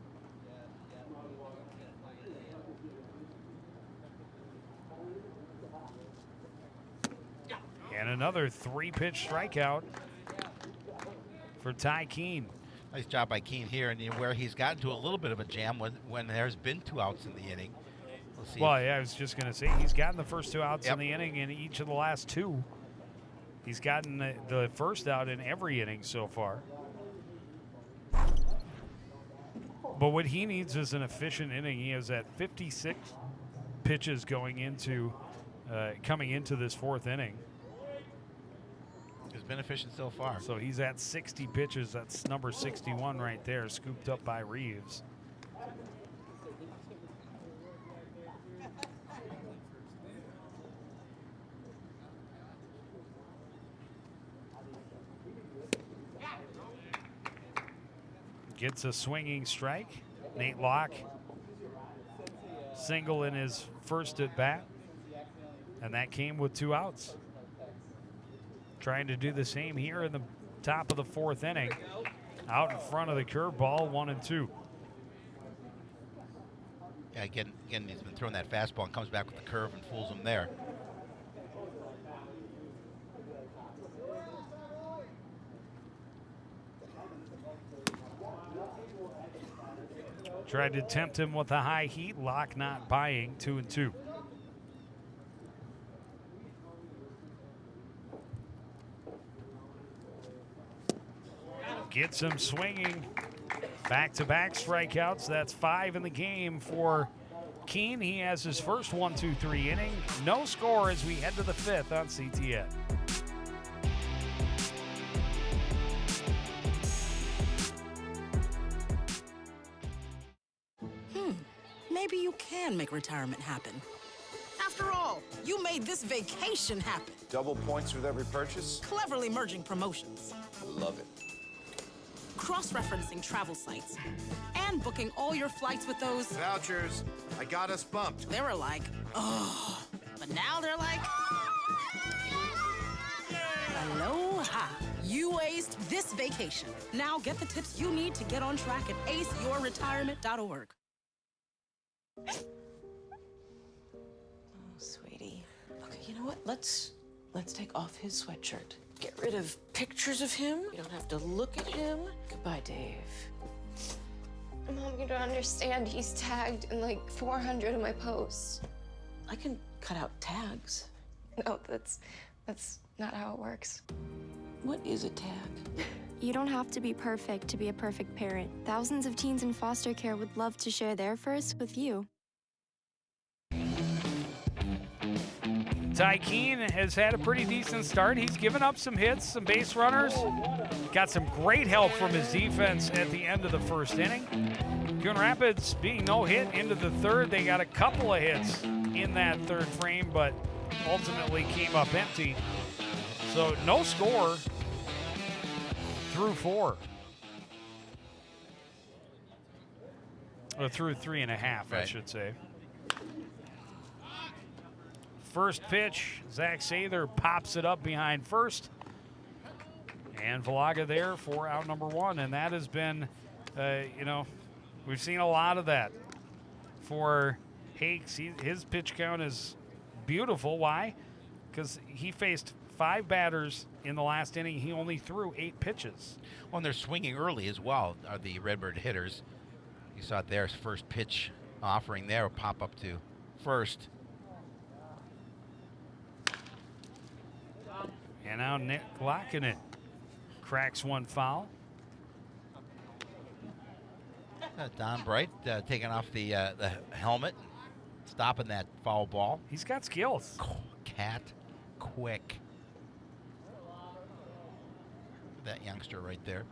Speaker 1: And another 3-pitch strikeout for Ty Coon.
Speaker 2: Nice job by Coon here, and where he's gotten to a little bit of a jam when there's been 2 outs in the inning. We'll see.
Speaker 1: Well, yeah, I was just going to say, he's gotten the first 2 outs in the inning in each of the last 2. He's gotten the first out in every inning so far. But what he needs is an efficient inning. He is at 56 pitches coming into this 4th inning.
Speaker 2: He's been efficient so far.
Speaker 1: So he's at 60 pitches. That's number 61 right there, scooped up by Reeves. Gets a swinging strike. Nate Locke, single in his first at bat, and that came with 2 outs. Trying to do the same here in the top of the 4th inning. Out in front of the curveball, 1-2.
Speaker 2: Yeah, again, he's been throwing that fastball and comes back with the curve and fools him there.
Speaker 1: Tried to tempt him with a high heat. Locke not buying. 2-2. Gets him swinging. Back-to-back strikeouts. That's 5 in the game for Coon. He has his first 1-2-3 inning. No score as we head to the 5th on CTN.
Speaker 3: Maybe you can make retirement happen. After all, you made this vacation happen.
Speaker 4: Double points with every purchase?
Speaker 3: Cleverly merging promotions.
Speaker 4: Love it.
Speaker 3: Cross-referencing travel sites. And booking all your flights with those...
Speaker 4: Vouchers. I got us bumped.
Speaker 3: They were like, oh. But now they're like... Aloha. You aced this vacation. Now get the tips you need to get on track at aceyourretirement.org.
Speaker 23: Oh, sweetie. Okay, you know what? Let's take off his sweatshirt. Get rid of pictures of him. You don't have to look at him. Goodbye, Dave.
Speaker 19: Mom, you don't understand. He's tagged in like 400 of my posts.
Speaker 23: I can cut out tags.
Speaker 19: No, that's not how it works.
Speaker 23: What is a tag?
Speaker 7: You don't have to be perfect to be a perfect parent. Thousands of teens in foster care would love to share their first with you.
Speaker 1: Ty Coon has had a pretty decent start. He's given up some hits, some base runners. Got some great help from his defense at the end of the 1st inning. Coon Rapids being no hit into the 3rd. They got a couple of hits in that 3rd frame, but ultimately came up empty. So no score through 4. Or through 3.5, I should say. First pitch, Zach Sather pops it up behind first. And Valaga there for out number 1. And that has been, we've seen a lot of that for Hakes. His pitch count is beautiful. Why? Because he faced 5 batters in the last inning. He only threw 8 pitches.
Speaker 2: Well, and they're swinging early as well, are the Redbird hitters. You saw it there, his first pitch offering there will pop up to first.
Speaker 1: And now Nick Lockett cracks one foul.
Speaker 2: Don Bright taking off the helmet, stopping that foul ball.
Speaker 1: He's got skills.
Speaker 2: Cat quick. That youngster right there.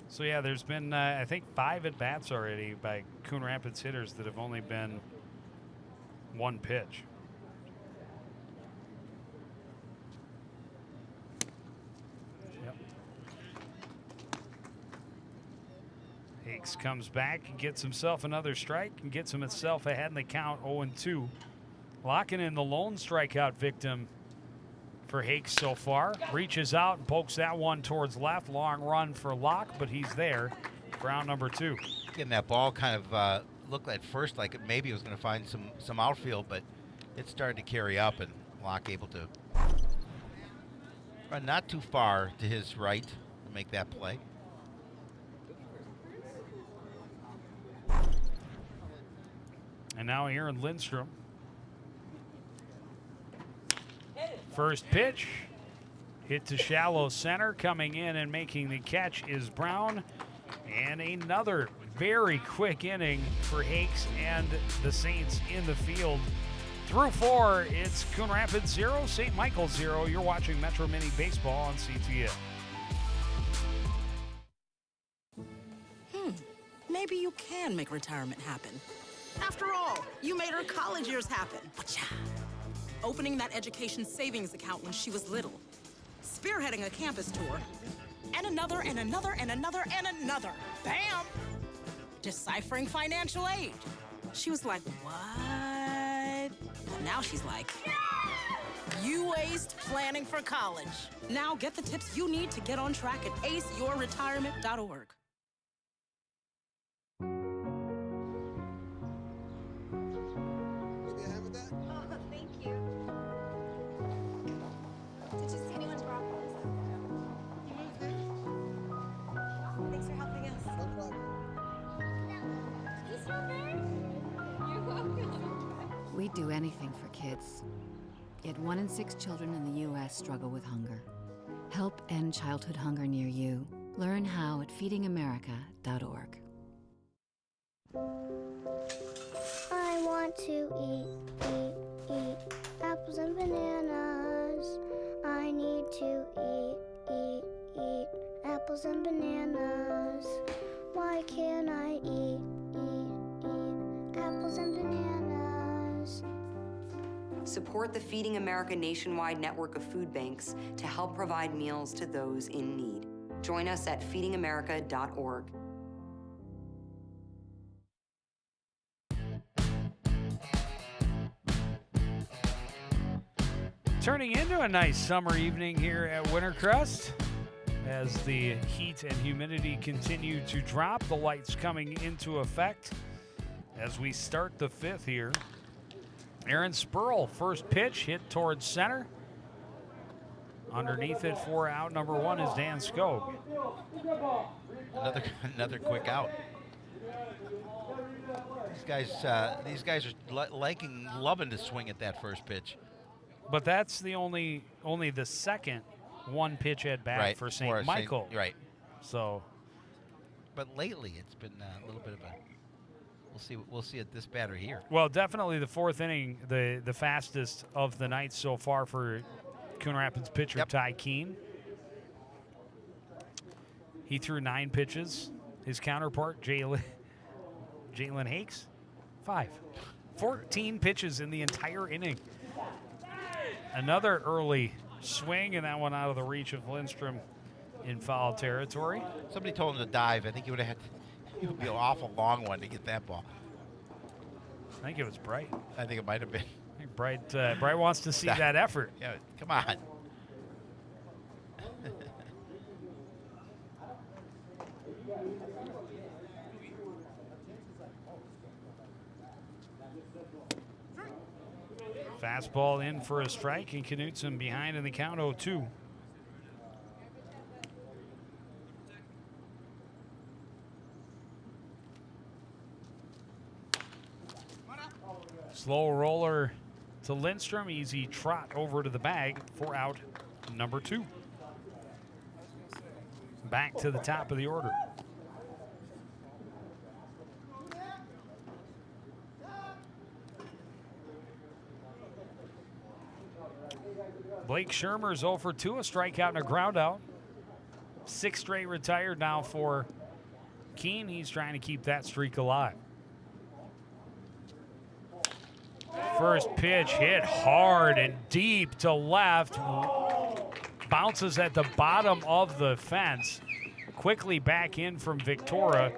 Speaker 1: So yeah, there's been I think 5 at bats already by Coon Rapids hitters that have only been 1 pitch. Yep. Hakes comes back and gets himself another strike and gets himself ahead in the count, 0-2. Locking in the lone strikeout victim for Hakes so far. Reaches out and pokes that one towards left. Long run for Locke, but he's there for out number 2.
Speaker 2: Getting that ball kind of looked at first like maybe it was going to find some outfield, but it started to carry up, and Locke able to run not too far to his right to make that play.
Speaker 1: And now Aaron Lindstrom. First pitch, hit to shallow center. Coming in and making the catch is Brown. And another very quick inning for Hakes and the Saints in the field. Through 4, it's Coon Rapids 0, St. Michael 0. You're watching Metro Mini Baseball on CTN.
Speaker 3: Maybe you can make retirement happen. After all, you made her college years happen. Opening that education savings account when she was little. Spearheading a campus tour. And another, and another, and another, and another. Bam! Deciphering financial aid. She was like, what? But now she's like, you aced planning for college. Now get the tips you need to get on track at aceyourretirement.org.
Speaker 8: We'd do anything for kids. Yet 1 in 6 children in the U.S. struggle with hunger. Help end childhood hunger near you. Learn how at feedingamerica.org.
Speaker 9: I want to eat apples and bananas. I need to eat apples and bananas. Why can't I eat apples and bananas?
Speaker 10: Support the Feeding America nationwide network of food banks to help provide meals to those in need. Join us at feedingamerica.org.
Speaker 1: Turning into a nice summer evening here at Wintercrest. As the heat and humidity continue to drop, the lights coming into effect as we start the 5th here. Aaron Spurl, first pitch, hit towards center. Underneath it for out number 1 is Dan Skog.
Speaker 2: Another quick out. These guys are loving to swing at that first pitch.
Speaker 1: But that's the only the second 1 pitch at bat
Speaker 2: right,
Speaker 1: for St. Michael.
Speaker 2: Right.
Speaker 1: So,
Speaker 2: but lately it's been a little bit of a. We'll see at this batter here.
Speaker 1: Well, definitely the 4th inning, the fastest of the night so far for Coon Rapids pitcher Ty Keene. He threw 9 pitches. His counterpart, Jalen Hakes, 5. 14 pitches in the entire inning. Another early swing, and that one out of the reach of Lindstrom in foul territory.
Speaker 2: Somebody told him to dive. I think he would have had it would be an awful long one to get that ball.
Speaker 1: I think it was Bright.
Speaker 2: I think it might have been.
Speaker 1: I think Bright wants to see that effort.
Speaker 2: Yeah, come on.
Speaker 1: Fastball in for a strike, and Knutson behind in the count 0-2. Slow roller to Lindstrom. Easy trot over to the bag for out number 2. Back to the top of the order. Blake Shermer's 0 for 2, a strikeout and a ground out. 6 straight retired now for Keene. He's trying to keep that streak alive. First pitch hit hard and deep to left. Bounces at the bottom of the fence. Quickly back in from Victoria.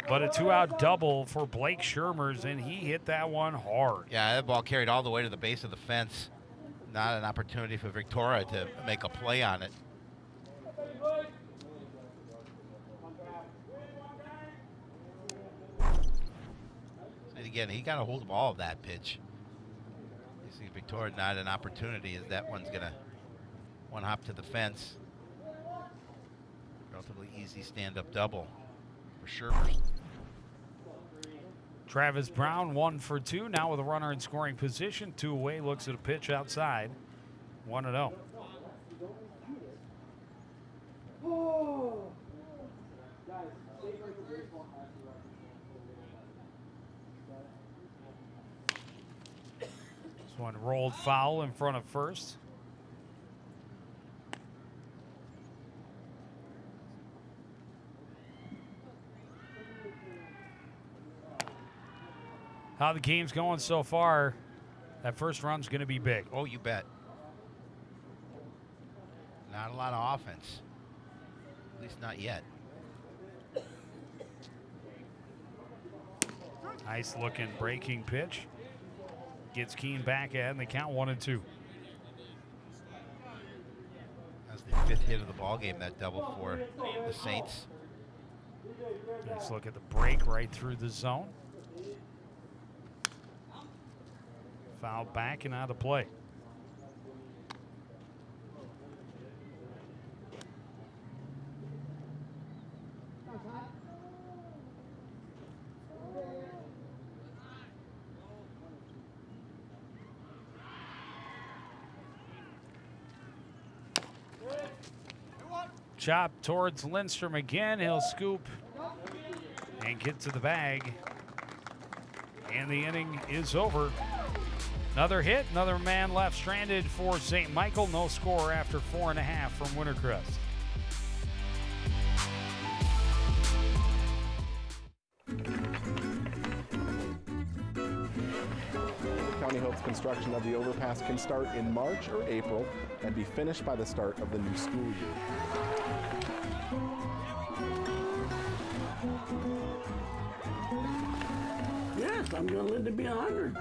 Speaker 1: But a 2-out double for Blake Shermers, and he hit that one hard.
Speaker 2: Yeah, that ball carried all the way to the base of the fence. Not an opportunity for Victoria to make a play on it. And again, he got a hold of all of that pitch. You see Victoria not an opportunity, as that one's going to one hop to the fence. Relatively easy stand-up double for Shermers.
Speaker 1: Travis Brown 1 for 2, now with a runner in scoring position. 2 away, looks at a pitch outside. 1-0. This one rolled foul in front of first. How the game's going so far, that first run's going to be big.
Speaker 2: Oh, you bet. Not a lot of offense. At least not yet.
Speaker 1: Nice looking breaking pitch. Gets Keene back at, and they count 1-2.
Speaker 2: That's the 5th hit of the ball game, that double for the Saints.
Speaker 1: Let's look at the break right through the zone. Foul back and out of play. Chop towards Lindstrom again. He'll scoop and get to the bag. And the inning is over. Another hit, another man left stranded for St. Michael. No score after 4.5 from Wintercrest.
Speaker 12: County hopes construction of the overpass can start in March or April and be finished by the start of the new school year.
Speaker 15: Yes, I'm going to live to be 100.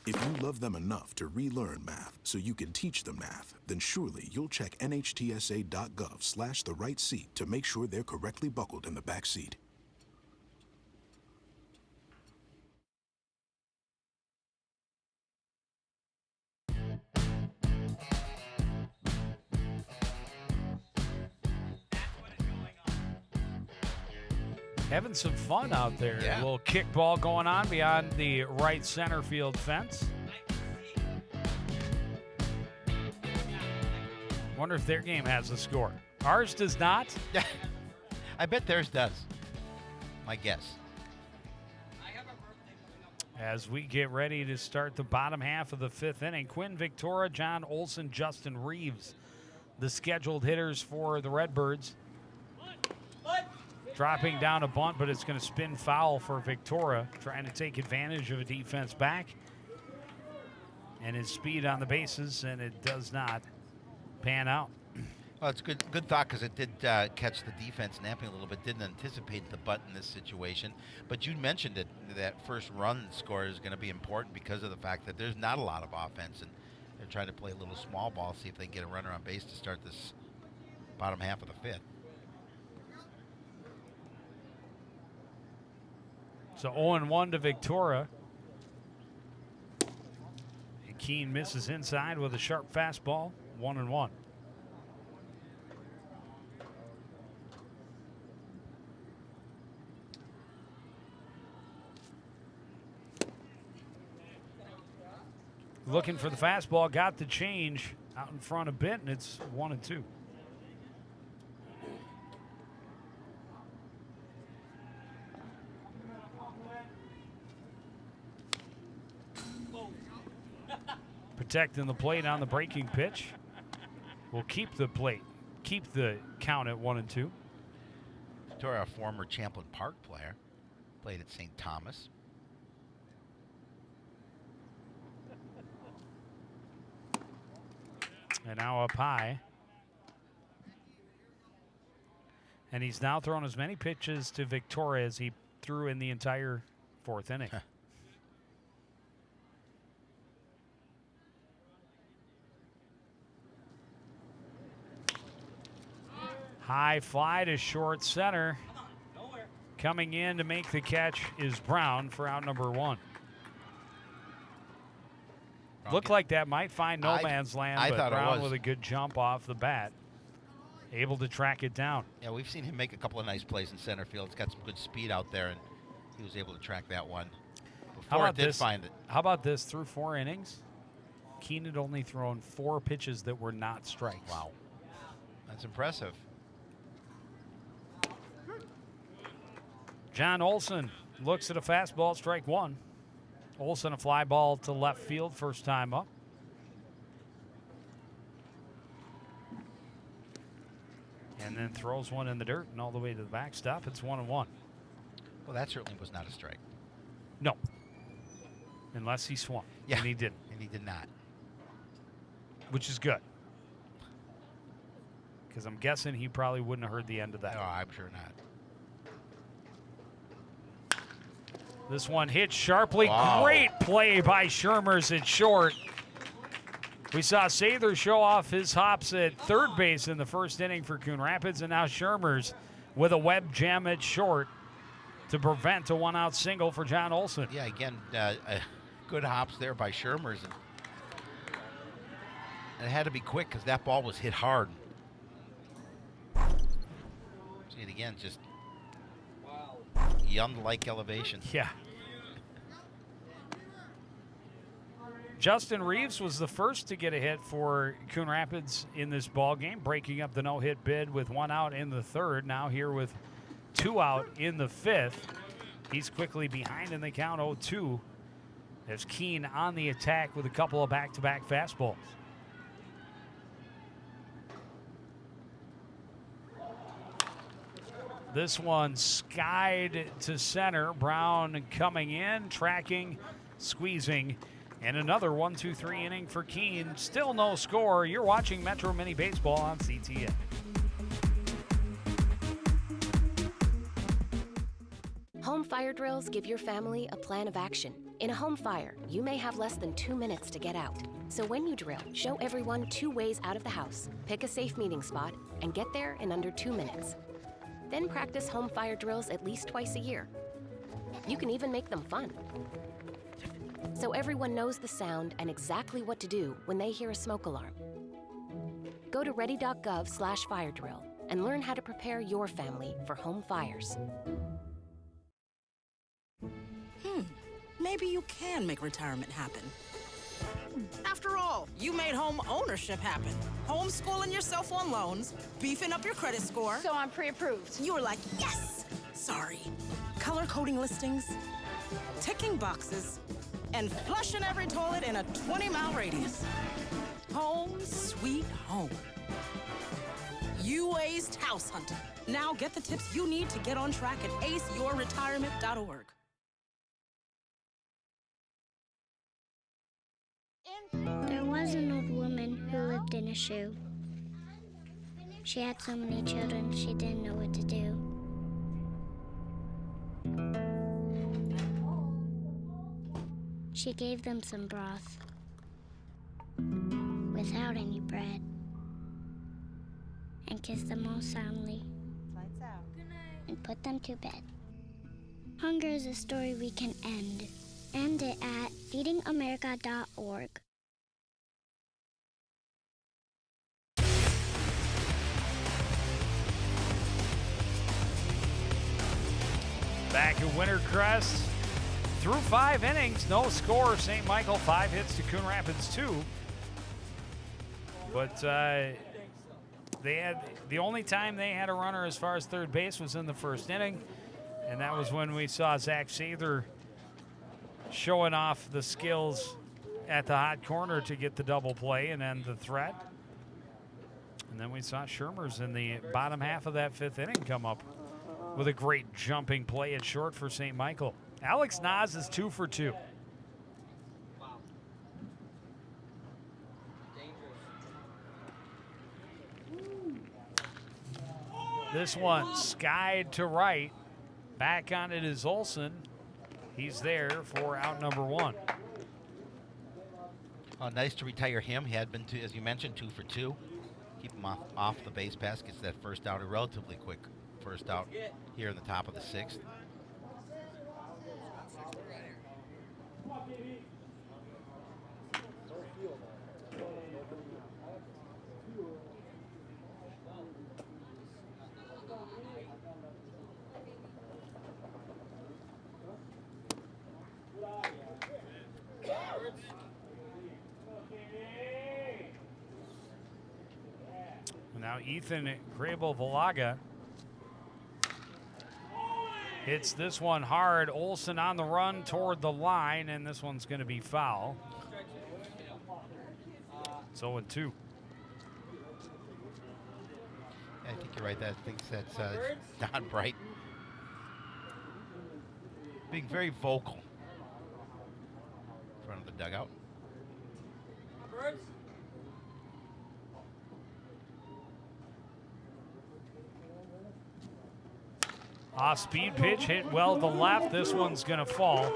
Speaker 16: If you love them enough to relearn math so you can teach them math, then surely you'll check nhtsa.gov/the-right-seat to make sure they're correctly buckled in the back seat.
Speaker 1: Having some fun out there.
Speaker 2: Yeah.
Speaker 1: A little kickball going on beyond the right center field fence. Wonder if their game has a score. Ours does not.
Speaker 2: I bet theirs does. My guess.
Speaker 1: as we get ready to start the bottom half of the 5th inning. Quinn Victoria, John Olson, Justin Reeves, the scheduled hitters for the Redbirds. Dropping down a bunt, but it's going to spin foul for Victoria, trying to take advantage of a defense back and his speed on the bases, and it does not pan out.
Speaker 2: Well, it's good thought, because it did catch the defense napping a little bit. Didn't anticipate the butt in this situation. But you mentioned it, that first run score is going to be important because of the fact that there's not a lot of offense, and they're trying to play a little small ball, see if they can get a runner on base to start this bottom half of the 5th.
Speaker 1: So 0-1 to Victoria. And Keene misses inside with a sharp fastball. 1-1. Looking for the fastball, got the change out in front a bit, and it's 1-2. Protecting the plate on the breaking pitch. Will keep the count at 1-2.
Speaker 2: Victoria, a former Champlin Park player, played at St. Thomas.
Speaker 1: And now up high. And he's now thrown as many pitches to Victoria as he threw in the entire 4th inning. High fly to short center. Coming in to make the catch is Brown for out number 1. Looked like that might find no man's land, but Brown with a good jump off the bat, able to track it down.
Speaker 2: Yeah, we've seen him make a couple of nice plays in center field. He's got some good speed out there, and he was able to track that one before it did find it.
Speaker 1: How about this? Through 4 innings, Keene had only thrown 4 pitches that were not strikes.
Speaker 2: Wow. That's impressive.
Speaker 1: John Olson looks at a fastball, strike 1. Olson, a fly ball to left field, first time up. And then throws one in the dirt and all the way to the backstop. It's 1-1.
Speaker 2: Well, that certainly was not a strike.
Speaker 1: No. Unless he swung.
Speaker 2: Yeah.
Speaker 1: And he didn't.
Speaker 2: And he did not.
Speaker 1: Which is good. Because I'm guessing he probably wouldn't have heard the end of that.
Speaker 2: No, I'm sure not.
Speaker 1: This one hit sharply.
Speaker 2: Wow.
Speaker 1: Great play by Shermers at short. We saw Sather show off his hops at third base in the 1st inning for Coon Rapids, and now Shermers with a web gem at short to prevent a 1-out single for John Olson.
Speaker 2: Yeah, again, good hops there by Shermers. And it had to be quick because that ball was hit hard. See it again, just Young-like elevation.
Speaker 1: Yeah. Justin Reeves was the first to get a hit for Coon Rapids in this ball game, breaking up the no-hit bid with 1 out in the 3rd. Now here with 2 out in the 5th. He's quickly behind in the count, 0-2. As Keene on the attack with a couple of back-to-back fastballs. This one skied to center. Brown coming in, tracking, squeezing. And another 1-2-3 inning for Keene. Still no score. You're watching Metro Mini Baseball on CTN.
Speaker 14: Home fire drills give your family a plan of action. In a home fire, you may have less than 2 minutes to get out. So when you drill, show everyone 2 ways out of the house, pick a safe meeting spot, and get there in under 2 minutes. Then practice home fire drills at least twice a year. You can even make them fun. So everyone knows the sound and exactly what to do when they hear a smoke alarm. Go to ready.gov/fire drill and learn how to prepare your family for home fires.
Speaker 3: Maybe you can make retirement happen. After all, you made home ownership happen. Homeschooling yourself on loans, beefing up your credit score.
Speaker 19: So I'm pre-approved.
Speaker 3: You were like, yes! Sorry. Color coding listings, ticking boxes, and flushing every toilet in a 20-mile radius. Home sweet home. You aced house hunting. Now get the tips you need to get on track at aceyourretirement.org.
Speaker 9: There was an old woman who lived in a shoe. She had so many children, she didn't know what to do. She gave them some broth without any bread and kissed them all soundly and put them to bed. Hunger is a story we can end. End it at feedingamerica.org.
Speaker 1: Back at Wintercrest, through 5 innings, no score. St. Michael 5 hits to Coon Rapids 2. But they had the only time they had a runner as far as third base was in the first inning, and that was when we saw Zach Sather showing off the skills at the hot corner to get the double play and end the threat. And then we saw Shermers in the bottom half of that 5th inning come up with a great jumping play at short for St. Michael. Alex Nas is 2 for 2. This one skied to right. Back on it is Olson. He's there for out number 1.
Speaker 2: Nice to retire him. He had been, as you mentioned, 2 for 2. Keep him off the base pass. Gets that first out, a relatively quick first out here in the top of the 6th.
Speaker 1: Now Ethan Grable-Valaga hits this one hard. Olson on the run toward the line, and this one's going to be foul. It's 0-2.
Speaker 2: I think you're right. I think that's Don Bright being very vocal in front of the dugout.
Speaker 1: Off-speed pitch hit well to left. This one's going to fall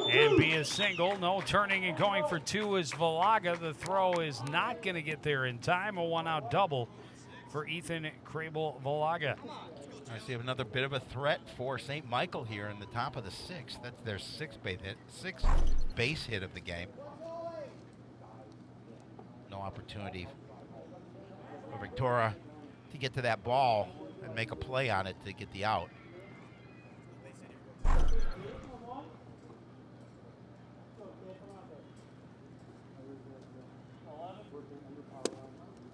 Speaker 1: and be a single. No turning and going for 2 is Valaga. The throw is not going to get there in time. A 1-out double for Ethan Grable-Valaga.
Speaker 2: I see another bit of a threat for St. Michael here in the top of the 6th. That's their 6th base hit of the game. No opportunity for Victoria to get to that ball and make a play on it to get the out.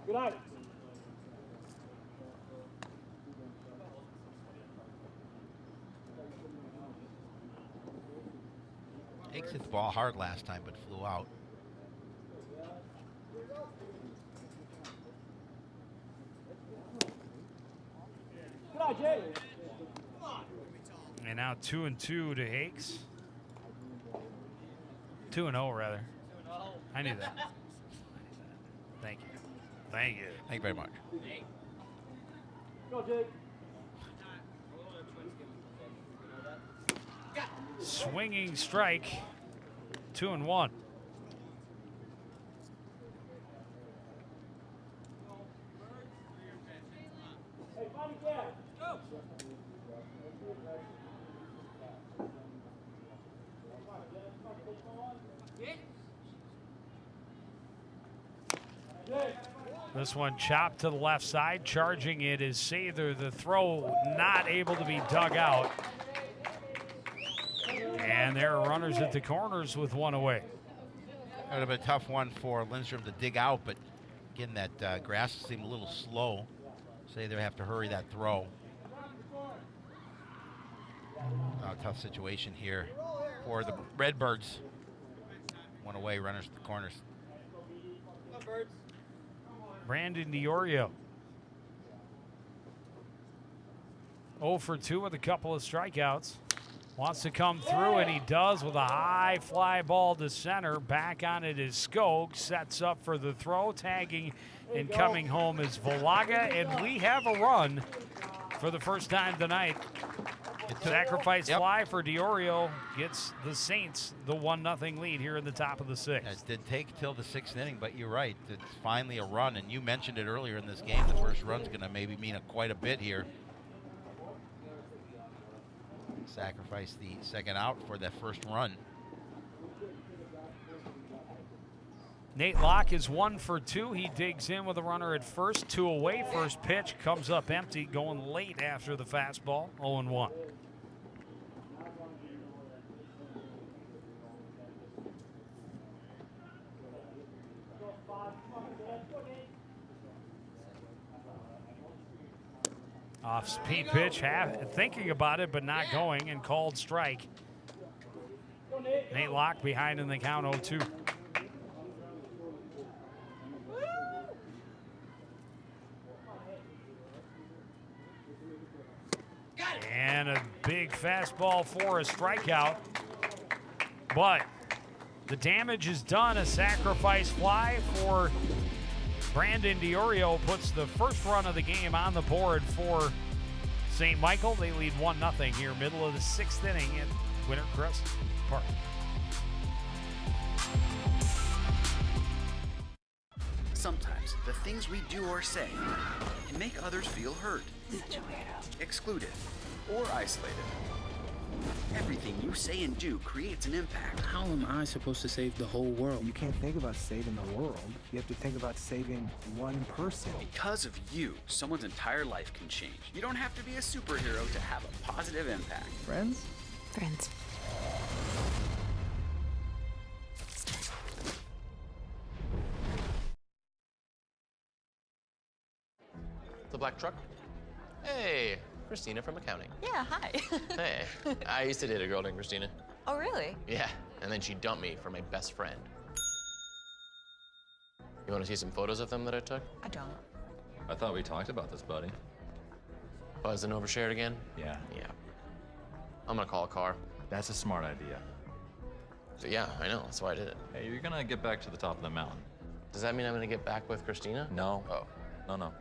Speaker 13: Good night.
Speaker 2: Hicks hit the ball hard last time, but flew out.
Speaker 13: Good night, Jay.
Speaker 1: And now 2-2 to Hakes. 2-0 rather. I knew that. Thank you. Thank you.
Speaker 2: Thank you very much.
Speaker 13: Go, Jake.
Speaker 1: Swinging strike. 2-1.
Speaker 13: Hey, Bonnie, yeah. Go.
Speaker 1: This one chopped to the left side. Charging it is Sather. The throw not able to be dug out. And there are runners at the corners with 1 away.
Speaker 2: That would have been a tough one for Lindstrom to dig out, but again, that grass seemed a little slow. Say they have to hurry that throw. Tough situation here for the Redbirds. One away, runners at the corners.
Speaker 1: Brandon DiOrio. 0 for 2 with a couple of strikeouts. Wants to come through, and he does with a high fly ball to center. Back on it is Skog. Sets up for the throw. Tagging and coming home is Valaga, and we have a run for the first time tonight. Sacrifice fly for DiOrio gets the Saints the 1-0 lead here in the top of the 6th.
Speaker 2: It did take till the 6th inning, but you're right. It's finally a run, and you mentioned it earlier in this game. The first run's going to maybe mean quite a bit here. Sacrifice the second out for that first run.
Speaker 1: Nate Locke is 1 for 2. He digs in with a runner at first. 2 away. First pitch comes up empty, going late after the fastball. 0-1. Off-speed pitch, thinking about it, but not going, and called strike. Nate Locke behind in the count, 0-2. And a big fastball for a strikeout. But the damage is done. A sacrifice fly for Brandon DiOrio puts the first run of the game on the board for St. Michael. They lead 1-0 here, middle of the 6th inning at Wintercrest Park.
Speaker 11: Sometimes the things we do or say can make others feel hurt, such a weirdo, excluded, or isolated. Everything you say and do creates an impact.
Speaker 17: How am I supposed to save the whole world?
Speaker 18: You can't think about saving the world. You have to think about saving one person.
Speaker 11: Because of you, someone's entire life can change. You don't have to be a superhero to have a positive impact.
Speaker 18: Friends?
Speaker 6: Friends.
Speaker 20: The black truck? Hey, Christina from accounting.
Speaker 25: Yeah, hi.
Speaker 20: Hey, I used to date a girl named Christina.
Speaker 25: Oh, really?
Speaker 20: Yeah, and then she dumped me for my best friend. You want to see some photos of them that I took?
Speaker 25: I don't.
Speaker 26: I thought we talked about this, buddy.
Speaker 20: Buzzed and overshared again?
Speaker 26: Yeah.
Speaker 20: Yeah. I'm gonna call a car.
Speaker 26: That's a smart idea.
Speaker 20: So yeah, I know, that's why I did it.
Speaker 26: Hey, you're gonna get back to the top of the mountain.
Speaker 20: Does that mean I'm gonna get back with Christina?
Speaker 26: No.
Speaker 20: Oh.
Speaker 26: No.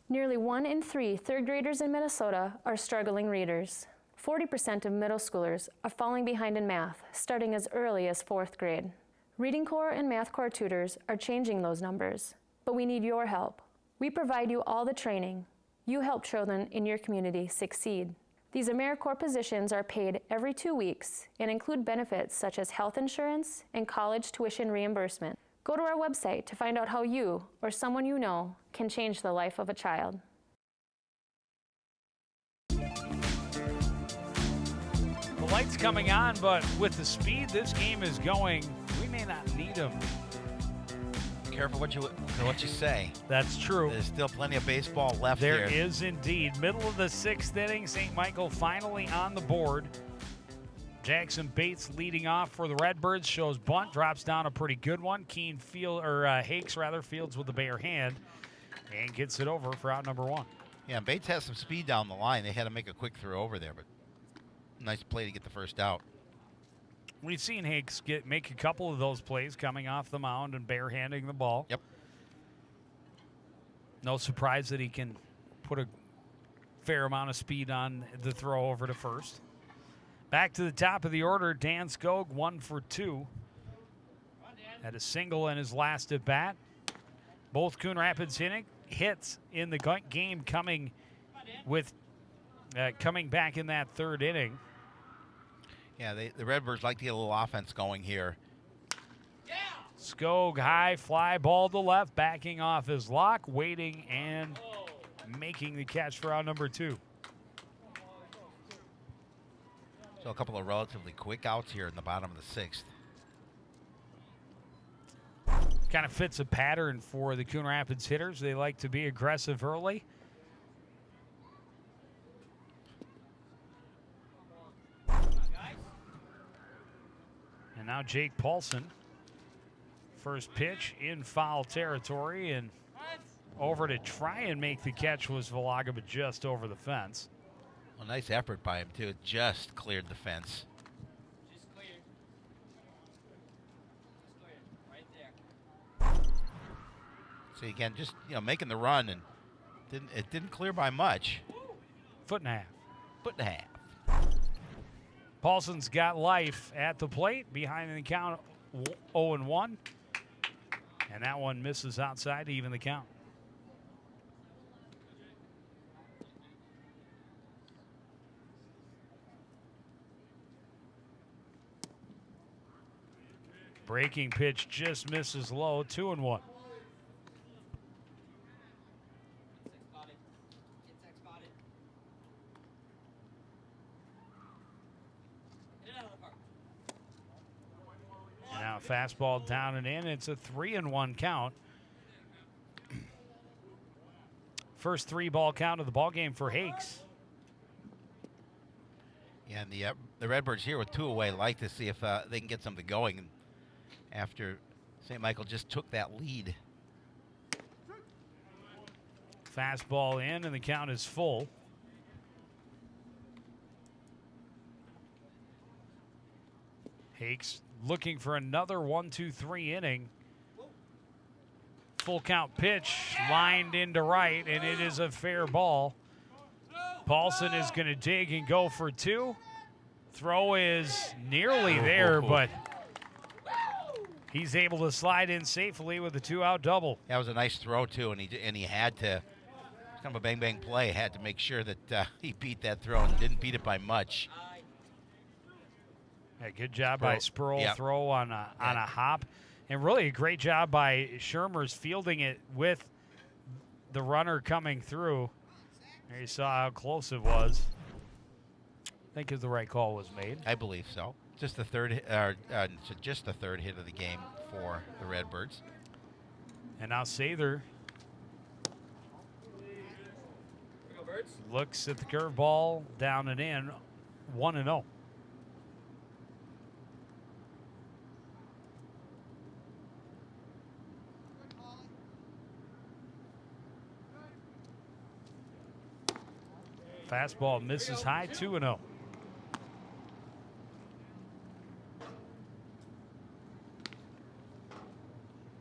Speaker 27: Nearly 1 in 3 third graders in Minnesota are struggling readers. 40% of middle schoolers are falling behind in math, starting as early as 4th grade. Reading Corps and Math Corps tutors are changing those numbers, but we need your help. We provide you all the training. You help children in your community succeed. These AmeriCorps positions are paid every 2 weeks and include benefits such as health insurance and college tuition reimbursement. Go to our website to find out how you or someone you know can change the life of a child.
Speaker 1: The light's coming on, but with the speed this game is going, we may not need them.
Speaker 2: Careful what you say.
Speaker 1: That's true.
Speaker 2: There's still plenty of baseball left
Speaker 1: There
Speaker 2: here.
Speaker 1: is indeed. Middle of the 6th inning, St. Michael finally on the board. Jackson Bates leading off for the Redbirds, shows bunt, drops down a pretty good one. Hakes fields with the bare hand and gets it over for out number 1.
Speaker 2: Yeah, Bates has some speed down the line. They had to make a quick throw over there, but nice play to get the first out.
Speaker 1: We've seen Hakes make a couple of those plays coming off the mound and barehanding the ball.
Speaker 2: Yep.
Speaker 1: No surprise that he can put a fair amount of speed on the throw over to first. Back to the top of the order, Dan Skog, 1 for 2. Had a single in his last at bat. Both Coon Rapids hits in the game coming back in that 3rd inning.
Speaker 2: Yeah, the Redbirds like to get a little offense going here.
Speaker 1: Skog, high fly ball to left, backing off his lock, waiting and making the catch for out number 2.
Speaker 2: So a couple of relatively quick outs here in the bottom of the 6th.
Speaker 1: Kind of fits a pattern for the Coon Rapids hitters. They like to be aggressive early. And now Jake Paulson. First pitch in foul territory, and over to try and make the catch was Valaga, but just over the fence.
Speaker 2: Well, nice effort by him, too. It just cleared the fence. See, again, just, making the run, and it didn't clear by much.
Speaker 1: Foot and a half.
Speaker 2: Foot and a half.
Speaker 1: Paulson's got life at the plate, behind the count 0-1. And that one misses outside to even the count. Breaking pitch just misses low, 2-1. Now fastball down and in. It's a 3-1 count. First 3-ball count of the ball game for Hakes.
Speaker 2: Yeah, and the Redbirds here with 2 away like to see if they can get something going after St. Michael just took that lead.
Speaker 1: Fastball in, and the count is full. Hakes looking for another 1-2-3 inning. Full count pitch lined into right, and it is a fair ball. Paulson is going to dig and go for 2. Throw is nearly there, but he's able to slide in safely with a 2-out double.
Speaker 2: That was a nice throw, too, and he had to, it's kind of a bang-bang play, had to make sure that he beat that throw and didn't beat it by much.
Speaker 1: Yeah, good job by Sproul.
Speaker 2: Yep.
Speaker 1: Throw on a hop. And really a great job by Shermers fielding it with the runner coming through. There you saw how close it was. I think the right call was made.
Speaker 2: I believe so. Just the third hit of the game for the Redbirds.
Speaker 1: And now Sather looks at the curveball, down and in, 1-0. Fastball misses high, 2-0.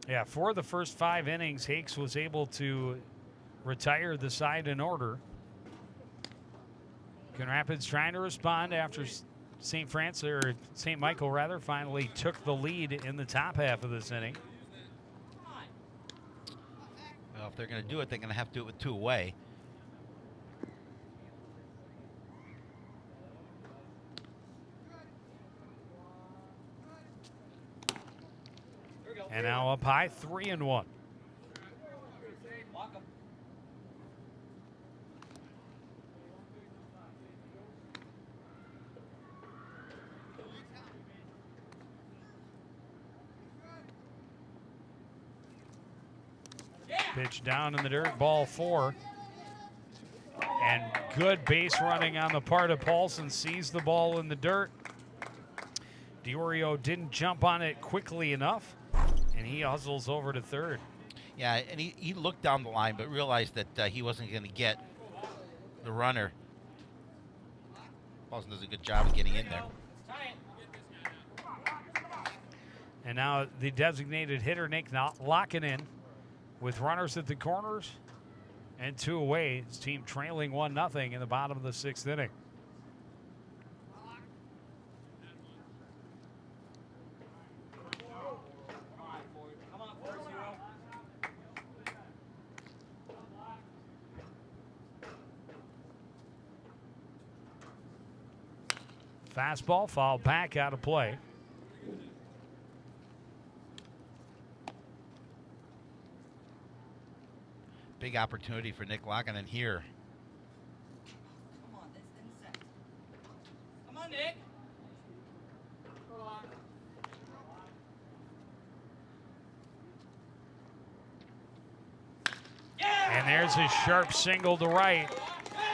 Speaker 1: Yeah, for the first 5 innings, Hakes was able to retire the side in order. Coon Rapids trying to respond after St. Michael rather, finally took the lead in the top half of this inning.
Speaker 2: Well, if they're going to do it, they're going to have to do it with 2 away.
Speaker 1: And now up high, 3-1. Pitch down in the dirt, ball 4. And good base running on the part of Paulson. Sees the ball in the dirt. DiOrio didn't jump on it quickly enough, and he hustles over to third.
Speaker 2: Yeah, and he looked down the line but realized that he wasn't going to get the runner. Paulson does a good job of getting in there.
Speaker 1: And now the designated hitter, Nick locking in with runners at the corners and 2 away. His team trailing 1-0 in the bottom of the 6th inning. Fastball fouled back out of play.
Speaker 2: Big opportunity for Nick Lockinen here.
Speaker 13: Come on, Nick.
Speaker 1: And there's a sharp single to right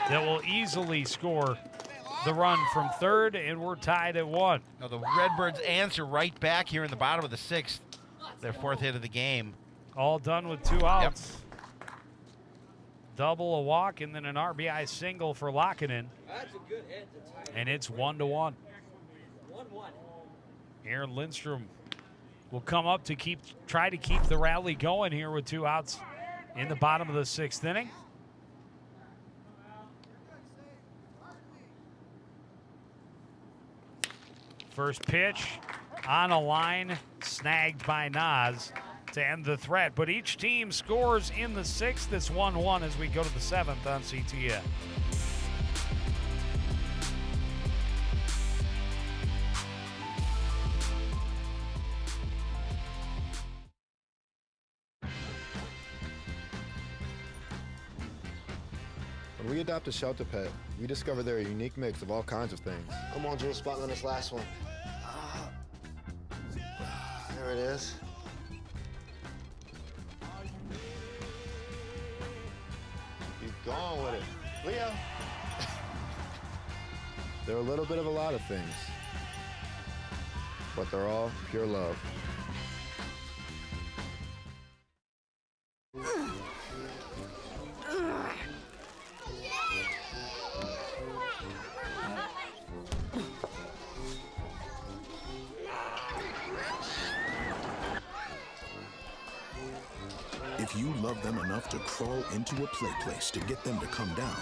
Speaker 1: that will easily score the run from third, and we're tied at 1.
Speaker 2: Now the Redbirds answer right back here in the bottom of the 6th. Their 4th hit of the game.
Speaker 1: All done with 2 outs. Yep. Double, a walk, and then an RBI single for Lockinen.
Speaker 13: That's a good hit.
Speaker 1: And it's 1-1.
Speaker 13: 1-1.
Speaker 1: Aaron Lindstrom will come up to try to keep the rally going here with 2 outs in the bottom of the 6th inning. First pitch on a line, snagged by Nas to end the threat. But each team scores in the 6th. It's 1-1 as we go to the 7th on CTN.
Speaker 4: When we adopt a shelter pet, we discover they're a unique mix of all kinds of things.
Speaker 5: Come on, Drew, spot me on this last one. There it is. Keep going with it. Leo.
Speaker 4: They're a little bit of a lot of things, but they're all pure love.
Speaker 16: If you love them enough to crawl into a play place to get them to come down,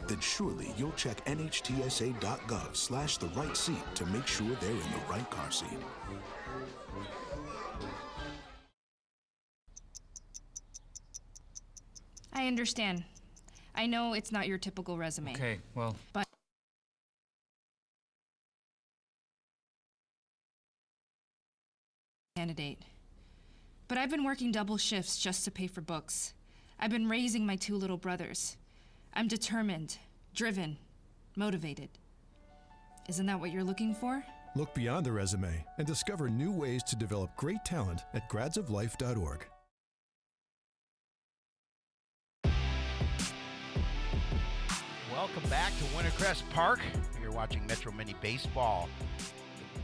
Speaker 16: then surely you'll check nhtsa.gov/the right seat to make sure they're in the right car seat.
Speaker 21: I understand. I know it's not your typical resume.
Speaker 22: Okay, well.
Speaker 21: But candidate. But I've been working double shifts just to pay for books. I've been raising my 2 little brothers. I'm determined, driven, motivated. Isn't that what you're looking for?
Speaker 23: Look beyond the resume and discover new ways to develop great talent at gradsoflife.org.
Speaker 2: Welcome back to Wintercrest Park. You're watching Metro Mini Baseball.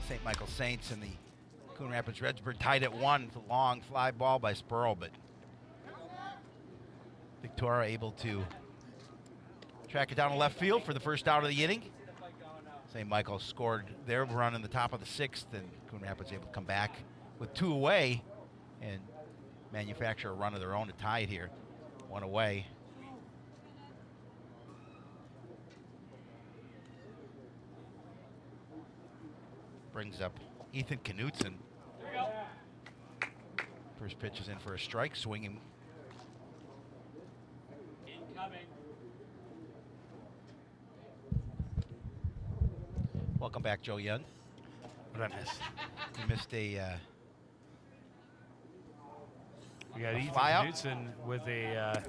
Speaker 2: St. Michael Saints and the Coon Rapids Redsburg tied at 1 with a long fly ball by Spurl, but Victoria able to track it down to left field for the first out of the inning. St. Michael scored their run in the top of the 6th, and Coon Rapids able to come back with 2 away and manufacture a run of their own to tie it here. 1 away. Brings up Ethan Knutson. First pitch is in for a strike, swinging.
Speaker 13: Incoming.
Speaker 2: Welcome back, Joe Young.
Speaker 1: What did I miss?
Speaker 2: You missed a
Speaker 1: we got Ethan
Speaker 2: fly out.
Speaker 1: Knutson with a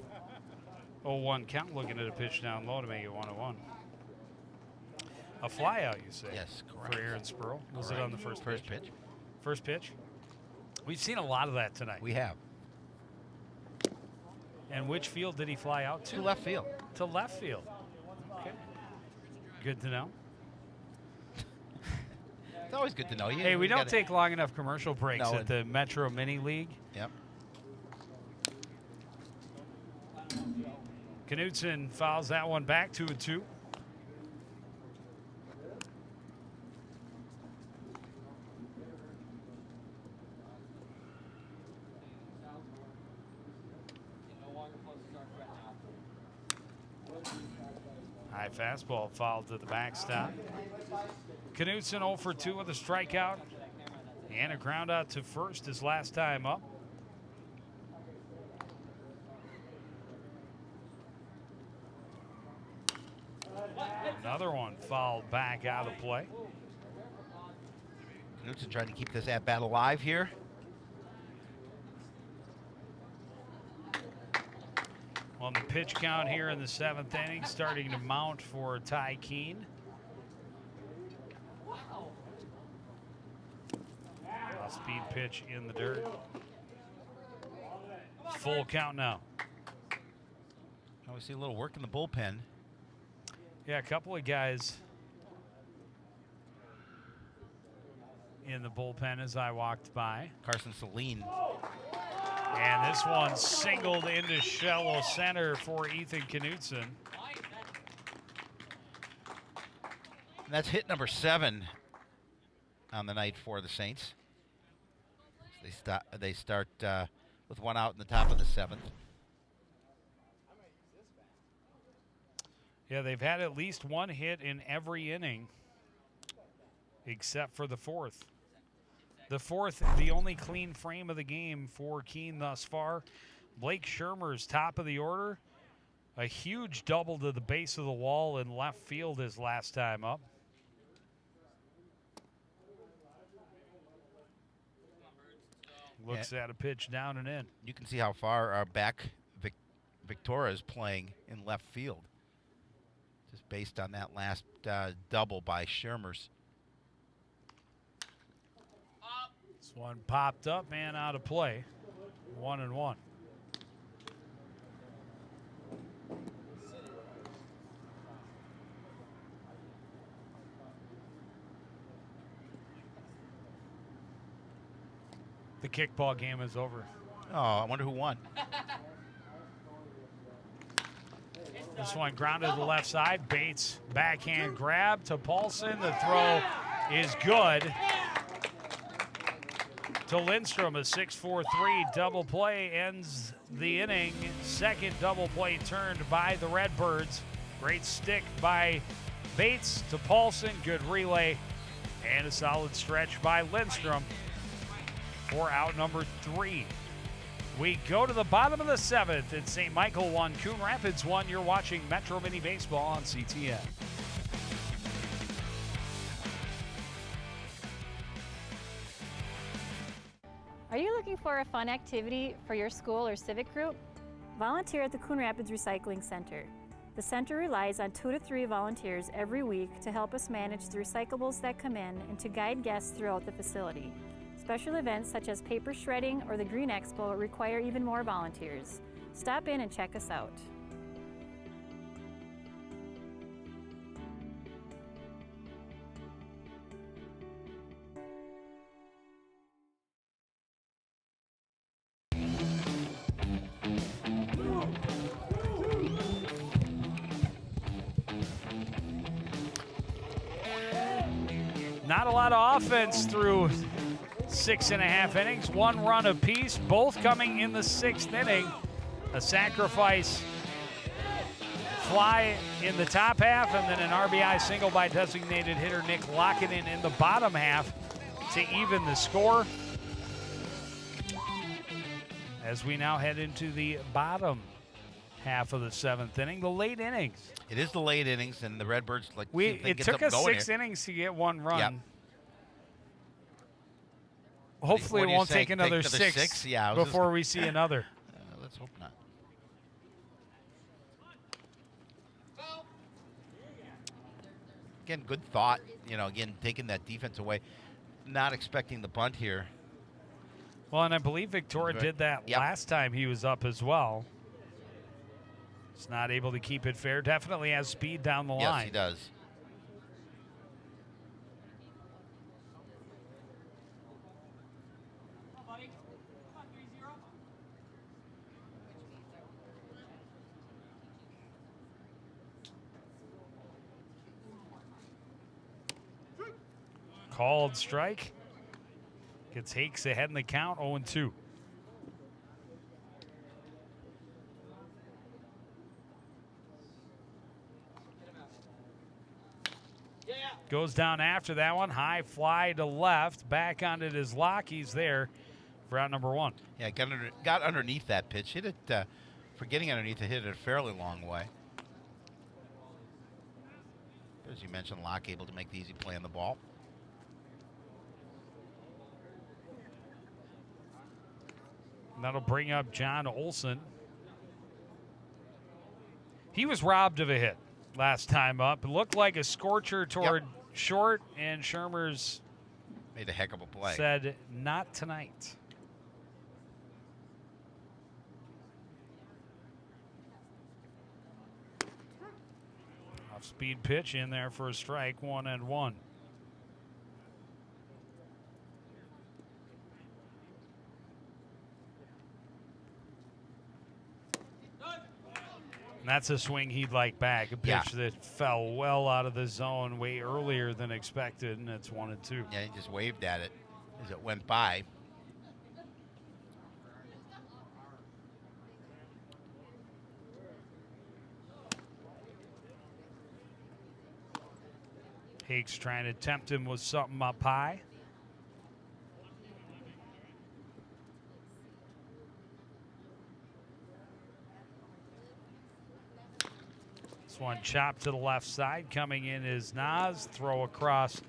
Speaker 1: 0-1 count, looking at a pitch down low to make it 1-1. A fly out, you say?
Speaker 2: Yes, correct.
Speaker 1: For Aaron Spurl. Was
Speaker 2: Correct.
Speaker 1: it on the first pitch?
Speaker 2: First
Speaker 1: pitch? We've seen a lot of that tonight.
Speaker 2: We have.
Speaker 1: And which field did he fly out to?
Speaker 2: To left field.
Speaker 1: To left field. Okay. Good to know.
Speaker 2: It's always good to know.
Speaker 1: Hey, we don't take long enough commercial breaks at the Metro Mini League.
Speaker 2: Yep.
Speaker 1: Knutson fouls that one back, 2-2. High fastball fouled to the backstop. Knutson 0 for 2 with a strikeout and a ground out to first his last time up. Another one fouled back out of play.
Speaker 2: Knutson trying to keep this at-bat alive here.
Speaker 1: On the pitch count here in the 7th inning, starting to mount for Ty Keene. A speed pitch in the dirt. Full count now.
Speaker 2: Now we see a little work in the bullpen.
Speaker 1: Yeah, a couple of guys in the bullpen as I walked by.
Speaker 2: Carson Celine.
Speaker 1: And this one singled into shallow center for Ethan Knutson.
Speaker 2: And that's hit number 7 on the night for the Saints. They start with one out in the top of the 7th.
Speaker 1: Yeah, they've had at least one hit in every inning except for the 4th. The 4th, the only clean frame of the game for Keene thus far. Blake Shermer's top of the order. A huge double to the base of the wall in left field his last time up. Looks at a pitch down and in.
Speaker 2: You can see how far our back Victoria is playing in left field. Just based on that last double by Shermer's.
Speaker 1: This one popped up and out of play. 1-1. The kickball game is over.
Speaker 2: Oh, I wonder who won.
Speaker 1: This one grounded to the left side. Bates backhand grab to Paulson. The throw is good to Lindstrom. A 6-4-3 double play ends the inning. Second double play turned by the Redbirds. Great stick by Bates to Paulson. Good relay and a solid stretch by Lindstrom for out number 3. We go to the bottom of the 7th. It's St. Michael 1, Coon Rapids 1. You're watching Metro Mini Baseball on CTN.
Speaker 7: Are you looking for a fun activity for your school or civic group? Volunteer at the Coon Rapids Recycling Center. The center relies on 2 to 3 volunteers every week to help us manage the recyclables that come in and to guide guests throughout the facility. Special events such as paper shredding or the Green Expo require even more volunteers. Stop in and check us out.
Speaker 1: Not a lot of offense through 6.5 innings, 1 run apiece, both coming in the 6th inning. A sacrifice fly in the top half, and then an RBI single by designated hitter Nick Lockinen in the bottom half to even the score. As we now head into the bottom half of the 7th inning, the late innings.
Speaker 2: It is the late innings, and the Redbirds
Speaker 1: it took us 6 innings to get 1 run.
Speaker 2: Yep.
Speaker 1: Hopefully it won't take another 6 before we see another.
Speaker 2: Let's hope not. Again, good thought. Again, taking that defense away. Not expecting the bunt here.
Speaker 1: Well, and I believe Victoria did that last time he was up as well. He's not able to keep it fair. Definitely has speed down the line.
Speaker 2: Yes, he does.
Speaker 1: Called strike. Gets Hakes ahead in the count, 0-2. Goes down after that one. High fly to left. Back onto his lock. He's there for out number 1.
Speaker 2: Yeah, got underneath that pitch. Hit it, for getting underneath it, hit it a fairly long way. As you mentioned, Locke able to make the easy play on the ball.
Speaker 1: And that'll bring up John Olson. He was robbed of a hit last time up. It looked like a scorcher toward short, and Shermer's
Speaker 2: made a heck of a play.
Speaker 1: Said, not tonight. Off-speed pitch in there for a strike, 1-1. And that's a swing he'd like back. A pitch that fell well out of the zone way earlier than expected, and it's 1-2.
Speaker 2: Yeah, he just waved at it as it went by.
Speaker 1: Hakes trying to tempt him with something up high. This one chopped to the left side. Coming in is Nas. Throw across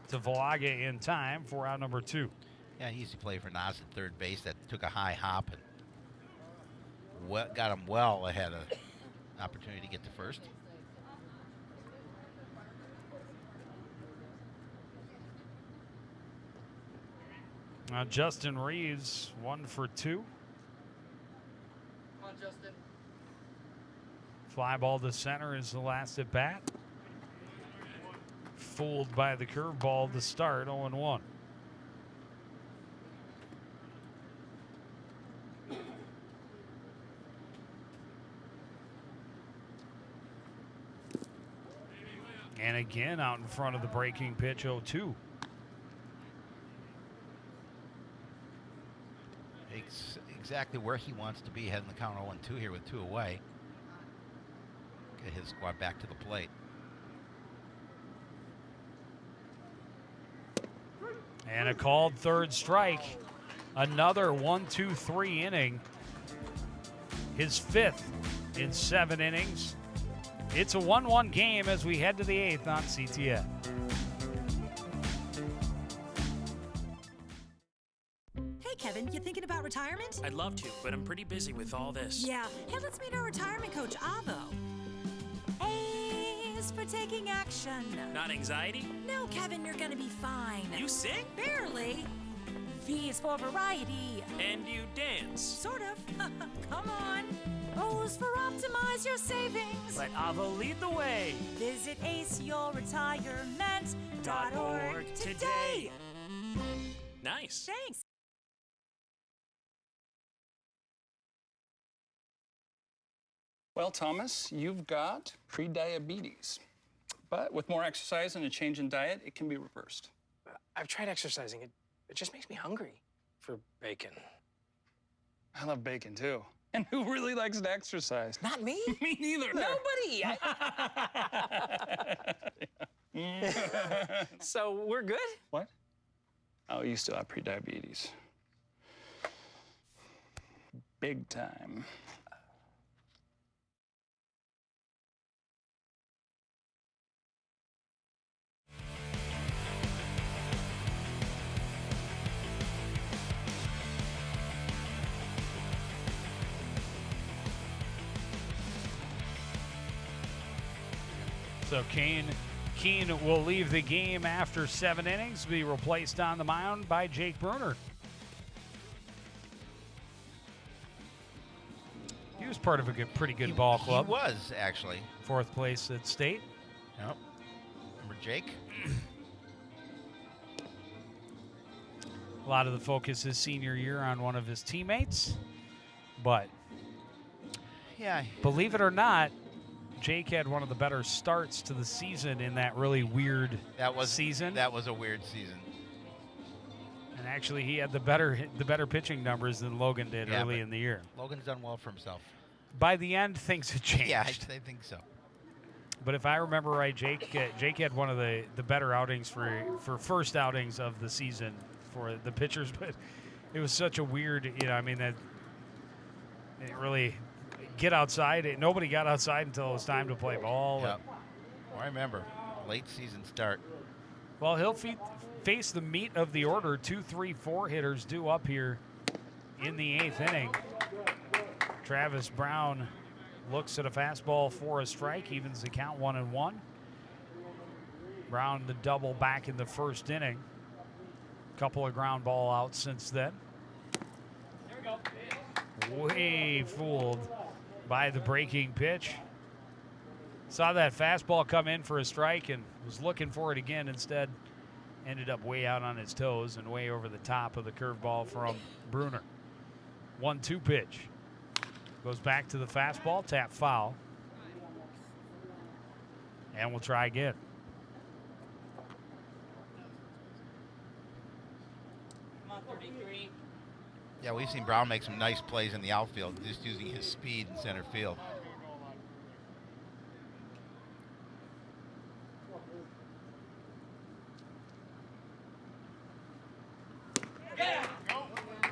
Speaker 1: to Valaga in time for out number 2.
Speaker 2: Yeah, he used to play for Nas at third base. That took a high hop and got him well ahead of opportunity to get to first.
Speaker 1: Now Justin Reeves, 1 for 2.
Speaker 13: Come on, Justin.
Speaker 1: Fly ball to center is the last at bat. Fooled by the curveball to start, 0-1. And again out in front of the breaking pitch, 0-2.
Speaker 2: Exactly where he wants to be, heading the count 0-2 here with 2 away. Get his squad back to the plate.
Speaker 1: And a called third strike. Another 1-2-3 inning. His 5th in 7 innings. It's a 1-1 game as we head to the 8th on CTN.
Speaker 8: Kevin, you thinking about retirement?
Speaker 13: I'd love to, but I'm pretty busy with all this.
Speaker 8: Yeah. Hey, let's meet our retirement coach, Avo. A is for taking action.
Speaker 13: Not anxiety?
Speaker 8: No, Kevin, you're gonna be fine.
Speaker 13: You sing?
Speaker 8: Barely. V is for variety.
Speaker 13: And you dance?
Speaker 8: Sort of. Come on. O is for optimize your savings.
Speaker 13: Let Avo lead the way.
Speaker 8: Visit aceyourretirement.org today.
Speaker 13: Nice.
Speaker 8: Thanks.
Speaker 10: Well, Thomas, you've got prediabetes. But with more exercise and a change in diet, it can be reversed.
Speaker 12: I've tried exercising. It just makes me hungry for bacon.
Speaker 10: I love bacon, too. And who really likes to exercise?
Speaker 12: Not me.
Speaker 10: Me neither.
Speaker 12: Nobody. So we're good?
Speaker 10: What? Oh, you still have prediabetes. Big time.
Speaker 1: So Keene will leave the game after 7 innings, be replaced on the mound by Jake Bruner. He was part of a pretty good ball club.
Speaker 2: He was, actually.
Speaker 1: 4th place at state.
Speaker 2: Yep. Remember Jake?
Speaker 1: A lot of the focus his senior year on one of his teammates. But
Speaker 2: yeah,
Speaker 1: believe it or not, Jake had one of the better starts to the season in that really weird season.
Speaker 2: That was a weird season.
Speaker 1: And actually, he had the better pitching numbers than Logan did early in the year.
Speaker 2: Logan's done well for himself.
Speaker 1: By the end, things had changed.
Speaker 2: Yeah, I think so.
Speaker 1: But if I remember right, Jake had one of the better outings for first outings of the season for the pitchers. But it was such a weird, that it really get outside. Nobody got outside until it was time to play ball.
Speaker 2: Yep. I remember. Late season start.
Speaker 1: Well, he'll face the meat of the order. 2, 3, 4 hitters due up here in the 8th inning. Travis Brown looks at a fastball for a strike, evens the count 1-1. Brown the double back in the 1st inning. Couple of ground ball outs since then. Way fooled by the breaking pitch. Saw that fastball come in for a strike and was looking for it again. Instead, ended up way out on his toes and way over the top of the curveball from Bruner. 1-2 pitch. Goes back to the fastball, tap foul. And we'll try again.
Speaker 2: Yeah, we've seen Brown make some nice plays in the outfield, just using his speed in center field.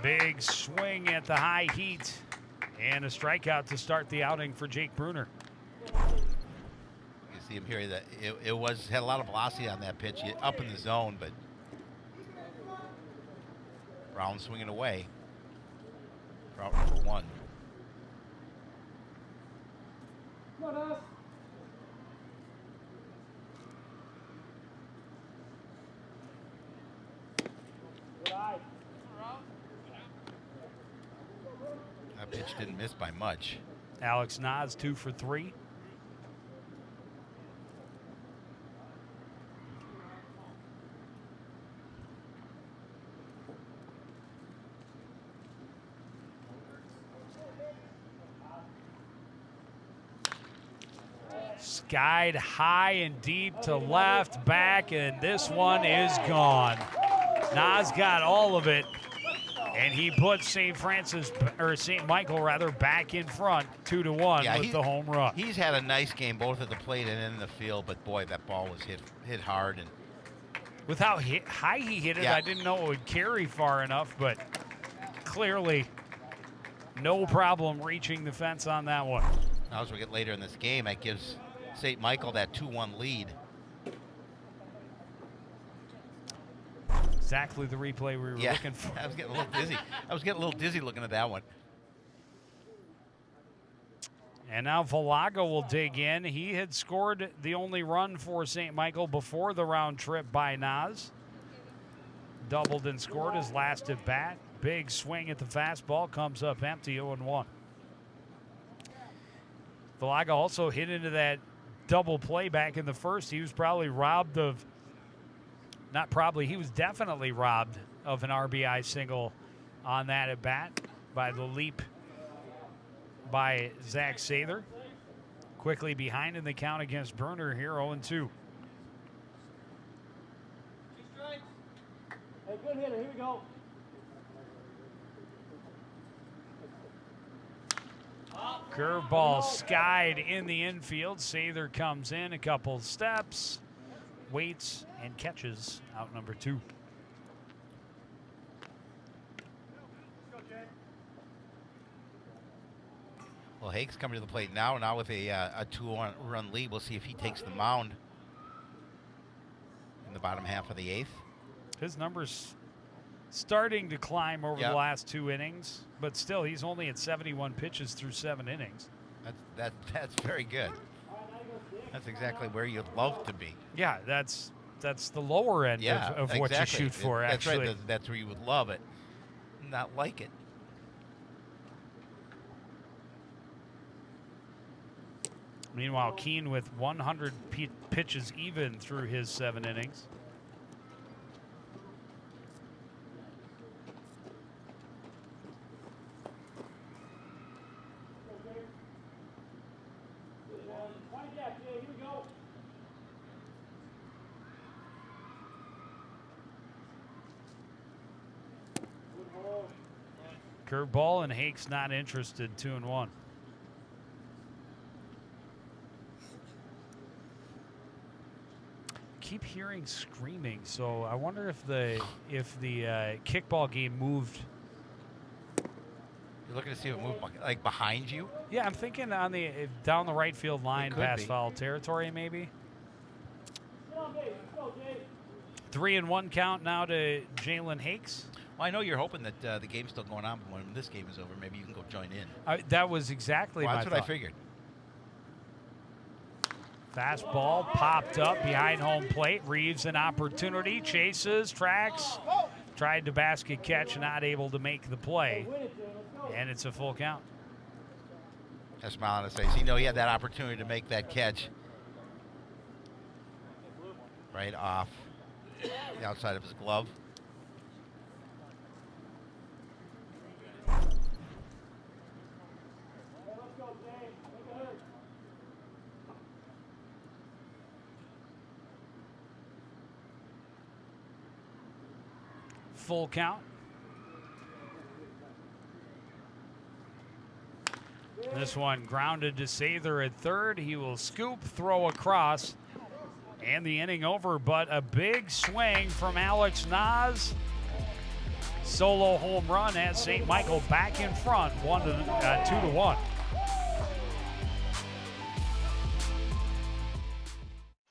Speaker 1: Big swing at the high heat. And a strikeout to start the outing for Jake Bruner.
Speaker 2: You see him here. That it had a lot of velocity on that pitch, up in the zone, but Brown swinging away. Route number 1. That pitch didn't miss by much.
Speaker 1: Alex Nas 2 for 3. Skied high and deep to left, back, and this one is gone. Nas got all of it, and he put St. Michael back in front, 2-1 with the home run.
Speaker 2: He's had a nice game both at the plate and in the field, but boy, that ball was hit hard. And
Speaker 1: with how high he hit it, I didn't know it would carry far enough, but clearly no problem reaching the fence on that one.
Speaker 2: Now as we get later in this game, that gives St. Michael that 2-1 lead.
Speaker 1: Exactly the replay we were looking for.
Speaker 2: I was getting a little dizzy. I was getting a little dizzy looking at that one.
Speaker 1: And now Valaga will dig in. He had scored the only run for St. Michael before the round trip by Nas. Doubled and scored his last at bat. Big swing at the fastball, comes up empty, 0-1. Valaga also hit into that double play back in the first. He was probably robbed of, not probably, he was definitely robbed of an RBI single on that at bat by the leap by Zach Sather. Quickly behind in the count against Bruner here, 0-2.
Speaker 3: Hey, good hitter, here we go.
Speaker 1: Curveball skied in the infield. Sather comes in a couple steps, waits, and catches out number 2.
Speaker 2: Well, Hake's coming to the plate now with a 2-run lead. We'll see if he takes the mound in the bottom half of the 8th.
Speaker 1: His numbers starting to climb over the last 2 innings, but still he's only at 71 pitches through 7 innings.
Speaker 2: That's very good. That's exactly where you'd love to be.
Speaker 1: Yeah, that's the lower end of what you shoot for, actually.
Speaker 2: That's right. That's where you would love it, not like it.
Speaker 1: Meanwhile, Coon with 100 pitches even through his 7 innings. Curveball, and Hake's not interested, 2-1. Keep hearing screaming, so I wonder if the kickball game moved.
Speaker 2: You're looking to see if it moved like behind you?
Speaker 1: Yeah, I'm thinking on the down the right field line past foul territory, maybe. 3-1 count now to Jalen Hakes.
Speaker 2: Well, I know you're hoping that the game's still going on, but when this game is over, maybe you can go join in.
Speaker 1: That was exactly my
Speaker 2: that's what
Speaker 1: thought.
Speaker 2: I figured.
Speaker 1: Fastball popped up behind home plate. Reeves an opportunity, chases, tracks, tried to basket catch, not able to make the play, and it's a full count.
Speaker 2: A smile on his face. He knew he had that opportunity to make that catch, right off the outside of his glove.
Speaker 1: Full count. This one grounded to Sather at third. He will scoop, throw across, and the inning over. But a big swing from Alex Nas. Solo home run as St. Michael back in front, 2-1.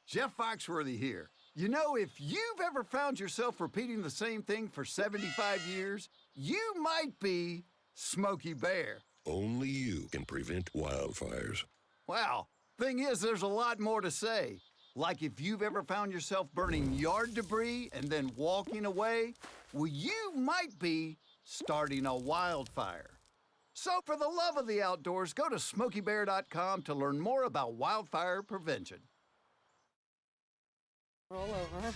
Speaker 3: Jeff Foxworthy here. You know, if you've ever found yourself repeating the same thing for 75 years, you might be Smokey Bear.
Speaker 14: Only you can prevent wildfires.
Speaker 3: Well, thing is, there's a lot more to say. Like if you've ever found yourself burning yard debris and then walking away, well, you might be starting a wildfire. So for the love of the outdoors, go to SmokeyBear.com to learn more about wildfire prevention.
Speaker 15: Roll over.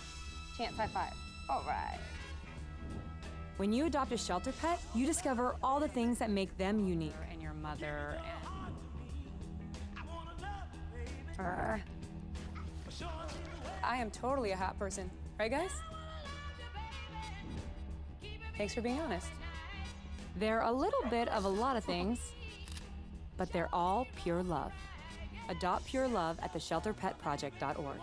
Speaker 15: Chance high five. All right. When you adopt a shelter pet, you discover all the things that make them unique. And your mother and... I am totally a hot person. Right, guys? Thanks for being honest. They're a little bit of a lot of things, but they're all pure love. Adopt pure love at theshelterpetproject.org.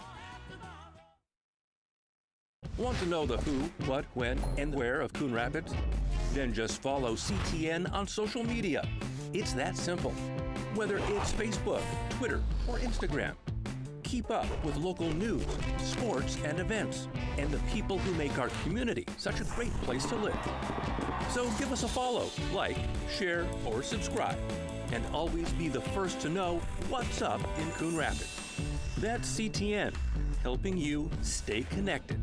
Speaker 19: Want to know the who, what, when, and where of Coon Rapids? Then just follow CTN on social media. It's that simple. Whether it's Facebook, Twitter, or Instagram. Keep up with local news, sports, and events, and the people who make our community such a great place to live. So give us a follow, like, share, or subscribe, and always be the first to know what's up in Coon Rapids. That's CTN, helping you stay connected.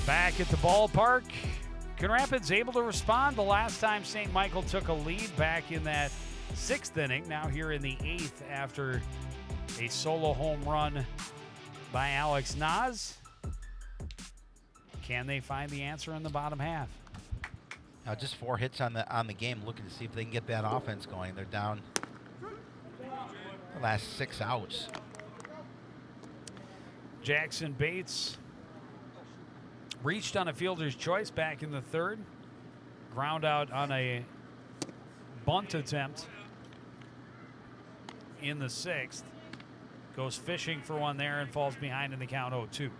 Speaker 1: Back at the ballpark, Coon Rapids able to respond the last time St. Michael took a lead back in that 6th inning. Now here in the 8th after a solo home run by Alex Nas. Can they find the answer in the bottom half?
Speaker 2: Now just 4 hits on the game, looking to see if they can get that offense going. They're down the last 6 outs.
Speaker 1: Jackson Bates reached on a fielder's choice back in the 3rd. Ground out on a bunt attempt in the 6th. Goes fishing for one there and falls behind in the count 0-2.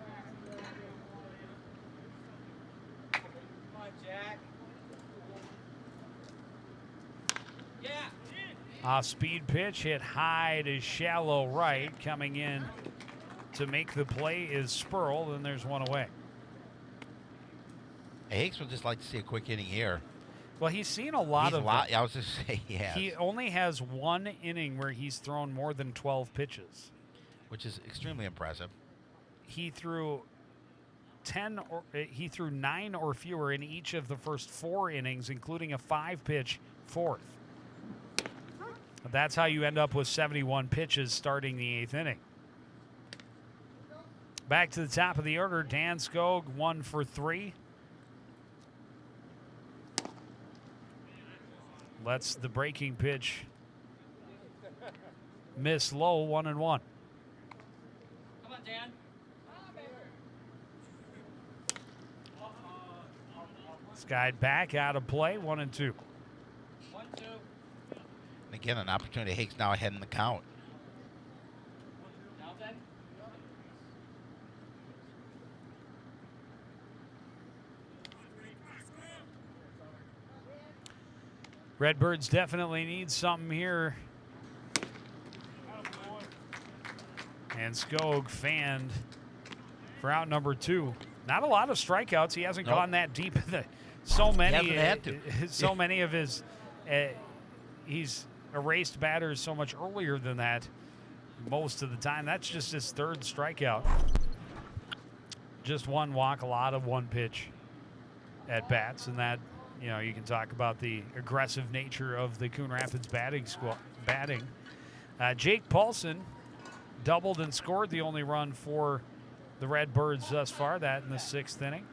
Speaker 1: Off-speed pitch hit high to shallow right. Coming in to make the play is Spurl, and there's one away.
Speaker 2: Hakes would just like to see a quick inning here.
Speaker 1: Well, he's seen a lot of.
Speaker 2: I was just saying, yeah.
Speaker 1: He only has 1 inning where he's thrown more than 12 pitches,
Speaker 2: which is extremely impressive.
Speaker 1: He threw 9 or fewer in each of the first 4 innings, including a 5-pitch 4th. That's how you end up with 71 pitches starting the 8th inning. Back to the top of the order, Dan Skog 1 for 3. Lets the breaking pitch miss low, 1-1.
Speaker 22: Come on, Dan.
Speaker 1: Skied back out of play, 1-2.
Speaker 2: Again, an opportunity. Hakes now ahead in the count.
Speaker 1: Redbirds definitely need something here. And Skog fanned for out number 2. Not a lot of strikeouts. He hasn't gone that deep. So many.
Speaker 2: He hasn't had to.
Speaker 1: So many of his. He's erased batters so much earlier than that. Most of the time, that's just his 3rd strikeout. Just 1 walk, a lot of 1 pitch at bats, and that. You know, you can talk about the aggressive nature of the Coon Rapids batting. Jake Paulson doubled and scored the only run for the Redbirds thus far, that in the 6th inning.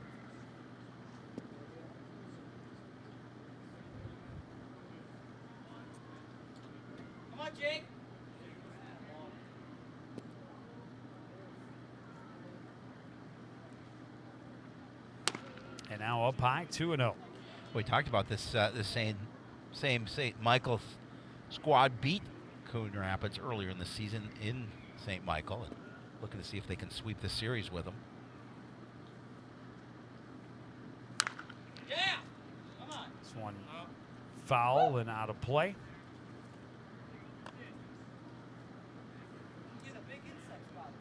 Speaker 22: Come on, Jake.
Speaker 1: And now up high, 2-0.
Speaker 2: We talked about this. The same St. Michael's squad beat Coon Rapids earlier in the season in St. Michael, and looking to see if they can sweep the series with them.
Speaker 22: Yeah. Come on.
Speaker 1: This one foul and out of play.
Speaker 22: Get a big insect spot.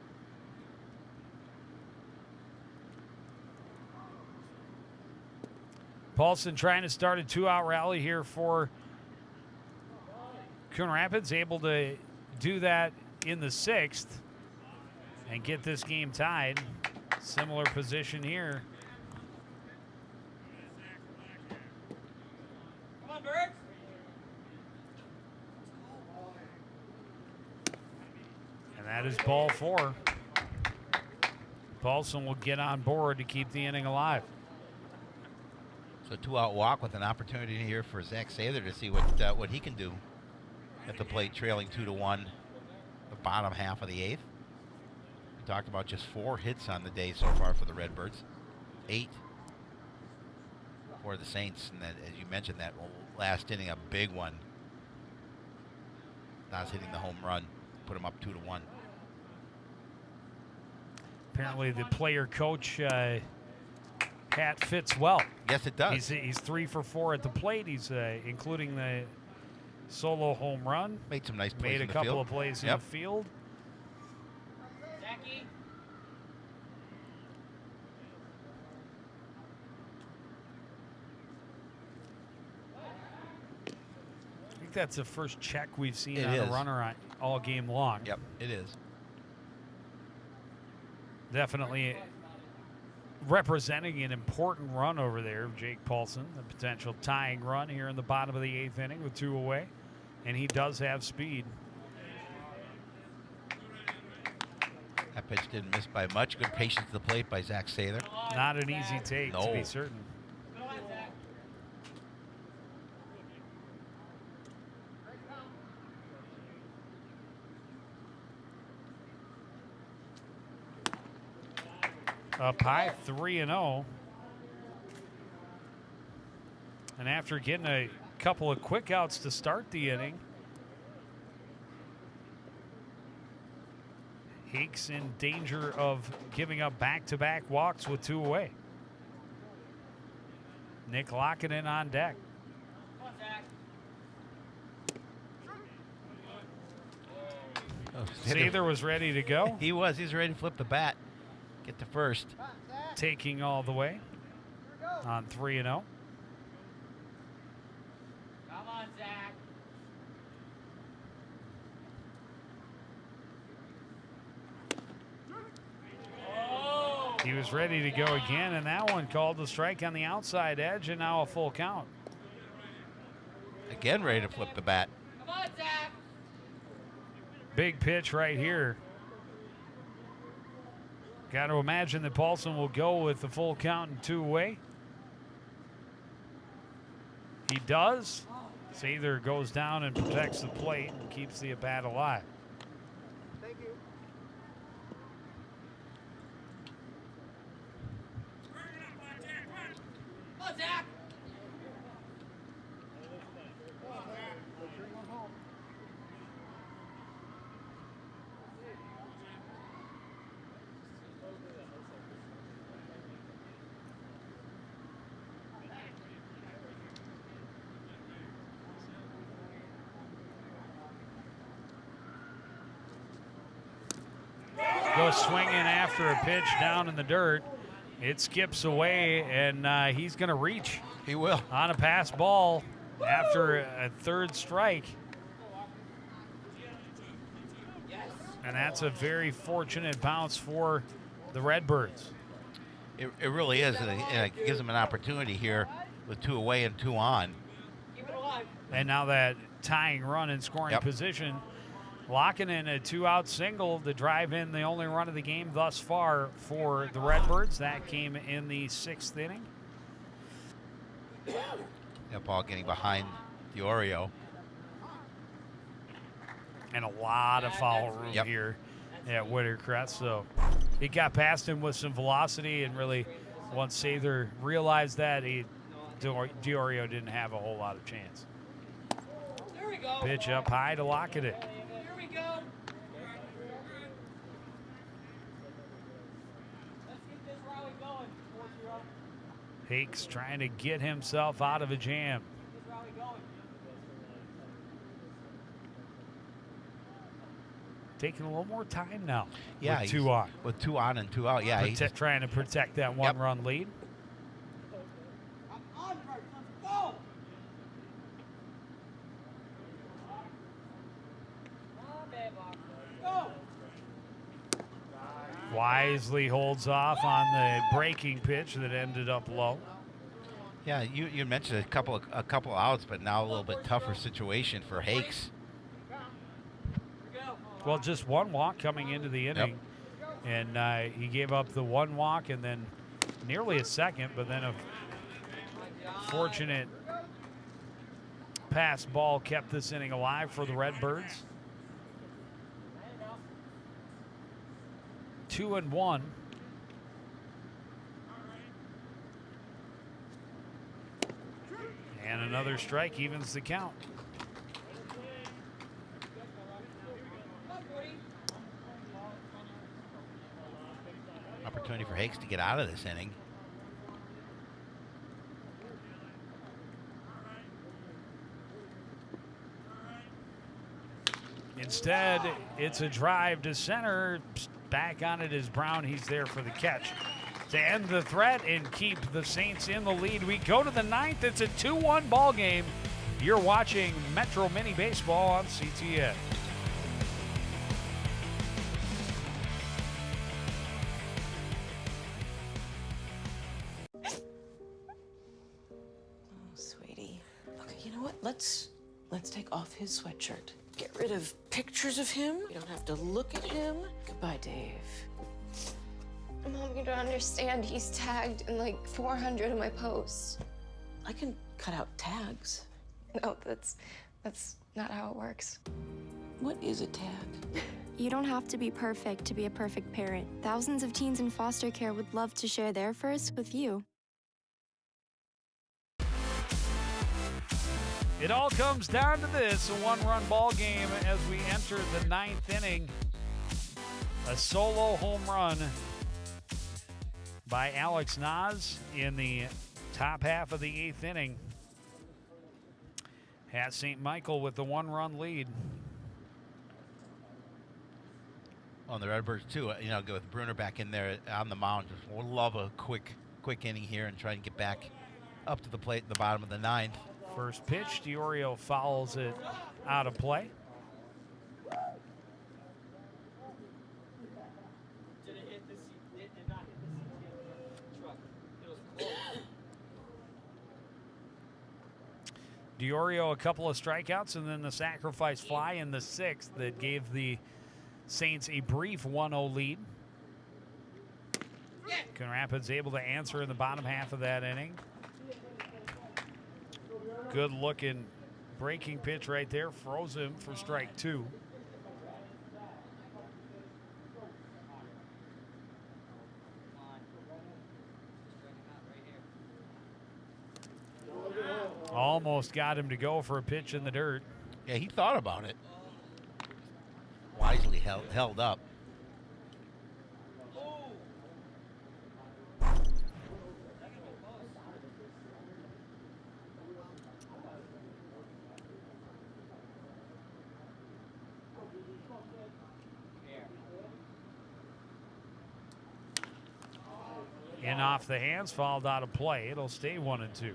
Speaker 1: Paulson trying to start a 2-out rally here for Coon Rapids, able to do that in the 6th and get this game tied. Similar position here.
Speaker 22: Come on, Birds.
Speaker 1: And that is ball 4. Paulson will get on board to keep the inning alive.
Speaker 2: So 2-out walk with an opportunity here for Zach Sather to see what he can do at the plate, trailing 2-1, the bottom half of the 8th. We talked about just 4 hits on the day so far for the Redbirds, 8 for the Saints, and then, as you mentioned, that last inning, a big one. Not hitting the home run, put him up 2-1.
Speaker 1: Apparently, the player coach hat fits well.
Speaker 2: Yes, it does.
Speaker 1: He's 3 for 4 at the plate. He's including the solo home run.
Speaker 2: Made some nice plays
Speaker 1: Made a
Speaker 2: in the
Speaker 1: couple
Speaker 2: field.
Speaker 1: of plays in
Speaker 2: Yep.
Speaker 1: the field.
Speaker 22: Zachy.
Speaker 1: I think that's the first check we've seen
Speaker 2: It
Speaker 1: on
Speaker 2: is.
Speaker 1: a runner all game long.
Speaker 2: Yep, it is.
Speaker 1: Definitely representing an important run over there of Jake Paulson, the potential tying run here in the bottom of the 8th inning with 2 away. And he does have speed.
Speaker 2: That pitch didn't miss by much. Good patience to the plate by Zach Sather.
Speaker 1: Not an easy take, to be certain.
Speaker 22: Go on, Zach.
Speaker 1: Up high, 3-0. And after getting a couple of quick outs to start the inning, Hake's in danger of giving up back-to-back walks with 2 away. Nick Lockett on deck.
Speaker 22: Come on, Zach.
Speaker 1: Sather was ready to go.
Speaker 2: He was. He was ready to flip the bat. Get to first.
Speaker 1: Taking all the way on 3-0.
Speaker 22: Come on, Zach.
Speaker 1: He was ready to go again, and that one called the strike on the outside edge, and now a full count.
Speaker 2: Again ready to flip the bat.
Speaker 22: Come on, Zach.
Speaker 1: Big pitch right here. Got to imagine that Paulson will go with the full count and 2 away. He does. Sather goes down and protects the plate and keeps the at bat alive.
Speaker 22: Thank you. Come on, Zach.
Speaker 1: Goes swinging after a pitch down in the dirt. It skips away, and he's going to reach.
Speaker 2: He will.
Speaker 1: On a pass ball after a 3rd strike. And that's a very fortunate bounce for the Redbirds.
Speaker 2: It really is, and it gives them an opportunity here with 2 away and 2 on.
Speaker 1: And now that tying run in scoring position Locking in a 2-out single to drive in the only run of the game thus far for the Redbirds. That came in the 6th inning.
Speaker 2: That ball getting behind the Oreo.
Speaker 1: And a lot of foul room here at Wintercrest. So it got past him with some velocity, and really once Sather realized that, Diorio didn't have a whole lot of chance.
Speaker 22: There we go.
Speaker 1: Pitch up high to lock it in.
Speaker 22: Here we go. Let's get this rally going. 4-0.
Speaker 1: Hakes trying to get himself out of a jam.
Speaker 22: Get this rally going.
Speaker 1: Taking a little more time now.
Speaker 2: Yeah,
Speaker 1: with 2 on.
Speaker 2: With 2 on and 2 out. Yeah, he's
Speaker 1: trying to protect that 1-run lead. Wisely holds off on the breaking pitch that ended up low.
Speaker 2: Yeah, you mentioned a couple outs, but now a little bit tougher situation for Hakes.
Speaker 1: Well, just 1 walk coming into the inning, and he gave up the 1 walk and then nearly a second, but then a fortunate pass ball kept this inning alive for the Redbirds. 2-1. And another strike evens the count.
Speaker 2: Opportunity for Hakes to get out of this inning.
Speaker 1: Instead, it's a drive to center. Back on it is Brown. He's there for the catch to end the threat and keep the Saints in the lead. We go to the 9th. It's a 2-1 ball game. You're watching Metro Mini Baseball on CTN.
Speaker 8: Oh, sweetie. Okay, you know what? Let's take off his sweatshirt. Get rid of pictures of him. You don't have to look at him. Goodbye, Dave.
Speaker 6: Mom, you don't understand. He's tagged in like 400 of my posts.
Speaker 8: I can cut out tags.
Speaker 6: No, that's not how it works.
Speaker 8: What is a tag?
Speaker 6: You don't have to be perfect to be a perfect parent. Thousands of teens in foster care would love to share their first with you.
Speaker 1: It all comes down to this, a 1-run ball game as we enter the 9th inning. A solo home run by Alex Nas in the top half of the 8th inning has St. Michael with the 1-run lead.
Speaker 2: On the Redbirds too, with Bruner back in there on the mound, just would love a quick inning here and try and get back up to the plate in the bottom of the 9th.
Speaker 1: First pitch, Diorio fouls it out of play. Diorio a couple of strikeouts and then the sacrifice fly in the 6th that gave the Saints a brief 1-0 lead. Coon Rapids able to answer in the bottom half of that inning. Good looking breaking pitch right there, froze him for strike 2. Almost got him to go for a pitch in the dirt.
Speaker 2: Yeah, he thought about it. Wisely held up.
Speaker 1: In off the hands, fouled out of play. It'll stay 1-2.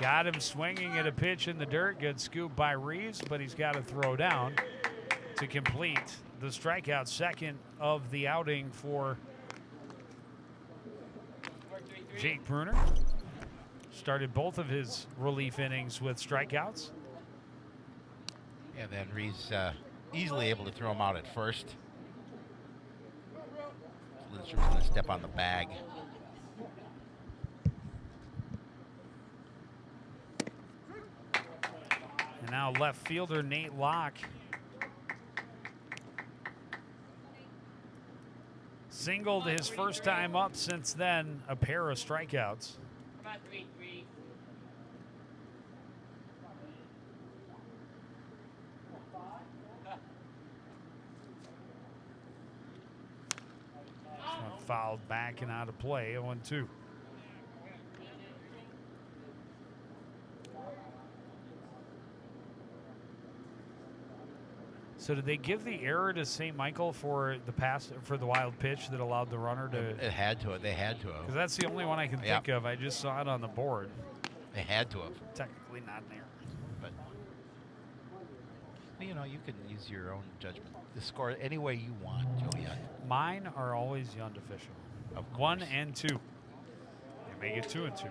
Speaker 1: Got him swinging at a pitch in the dirt. Good scoop by Reeves, but he's got to throw down to complete the strikeout, second of the outing for Jake Bruner. Started both of his relief innings with strikeouts.
Speaker 2: Yeah, then Reeves easily able to throw him out at first. Lindstrom's going to step on the bag.
Speaker 1: And now left fielder Nate Locke singled his first time up since then, a pair of strikeouts. Fouled back and out of play, 0-2. So did they give the error to St. Michael for the pass, for the wild pitch that allowed the runner to?
Speaker 2: It had to. They had to have.
Speaker 1: Because that's the only one I can think of. I just saw it on the board.
Speaker 2: They had to have.
Speaker 1: Technically not an error.
Speaker 2: But, you know, you can use your own judgment. The score any way you want, Joey.
Speaker 1: Mine are always Yund official.
Speaker 2: Of course.
Speaker 1: 1 and 2. They make it 2 and 2.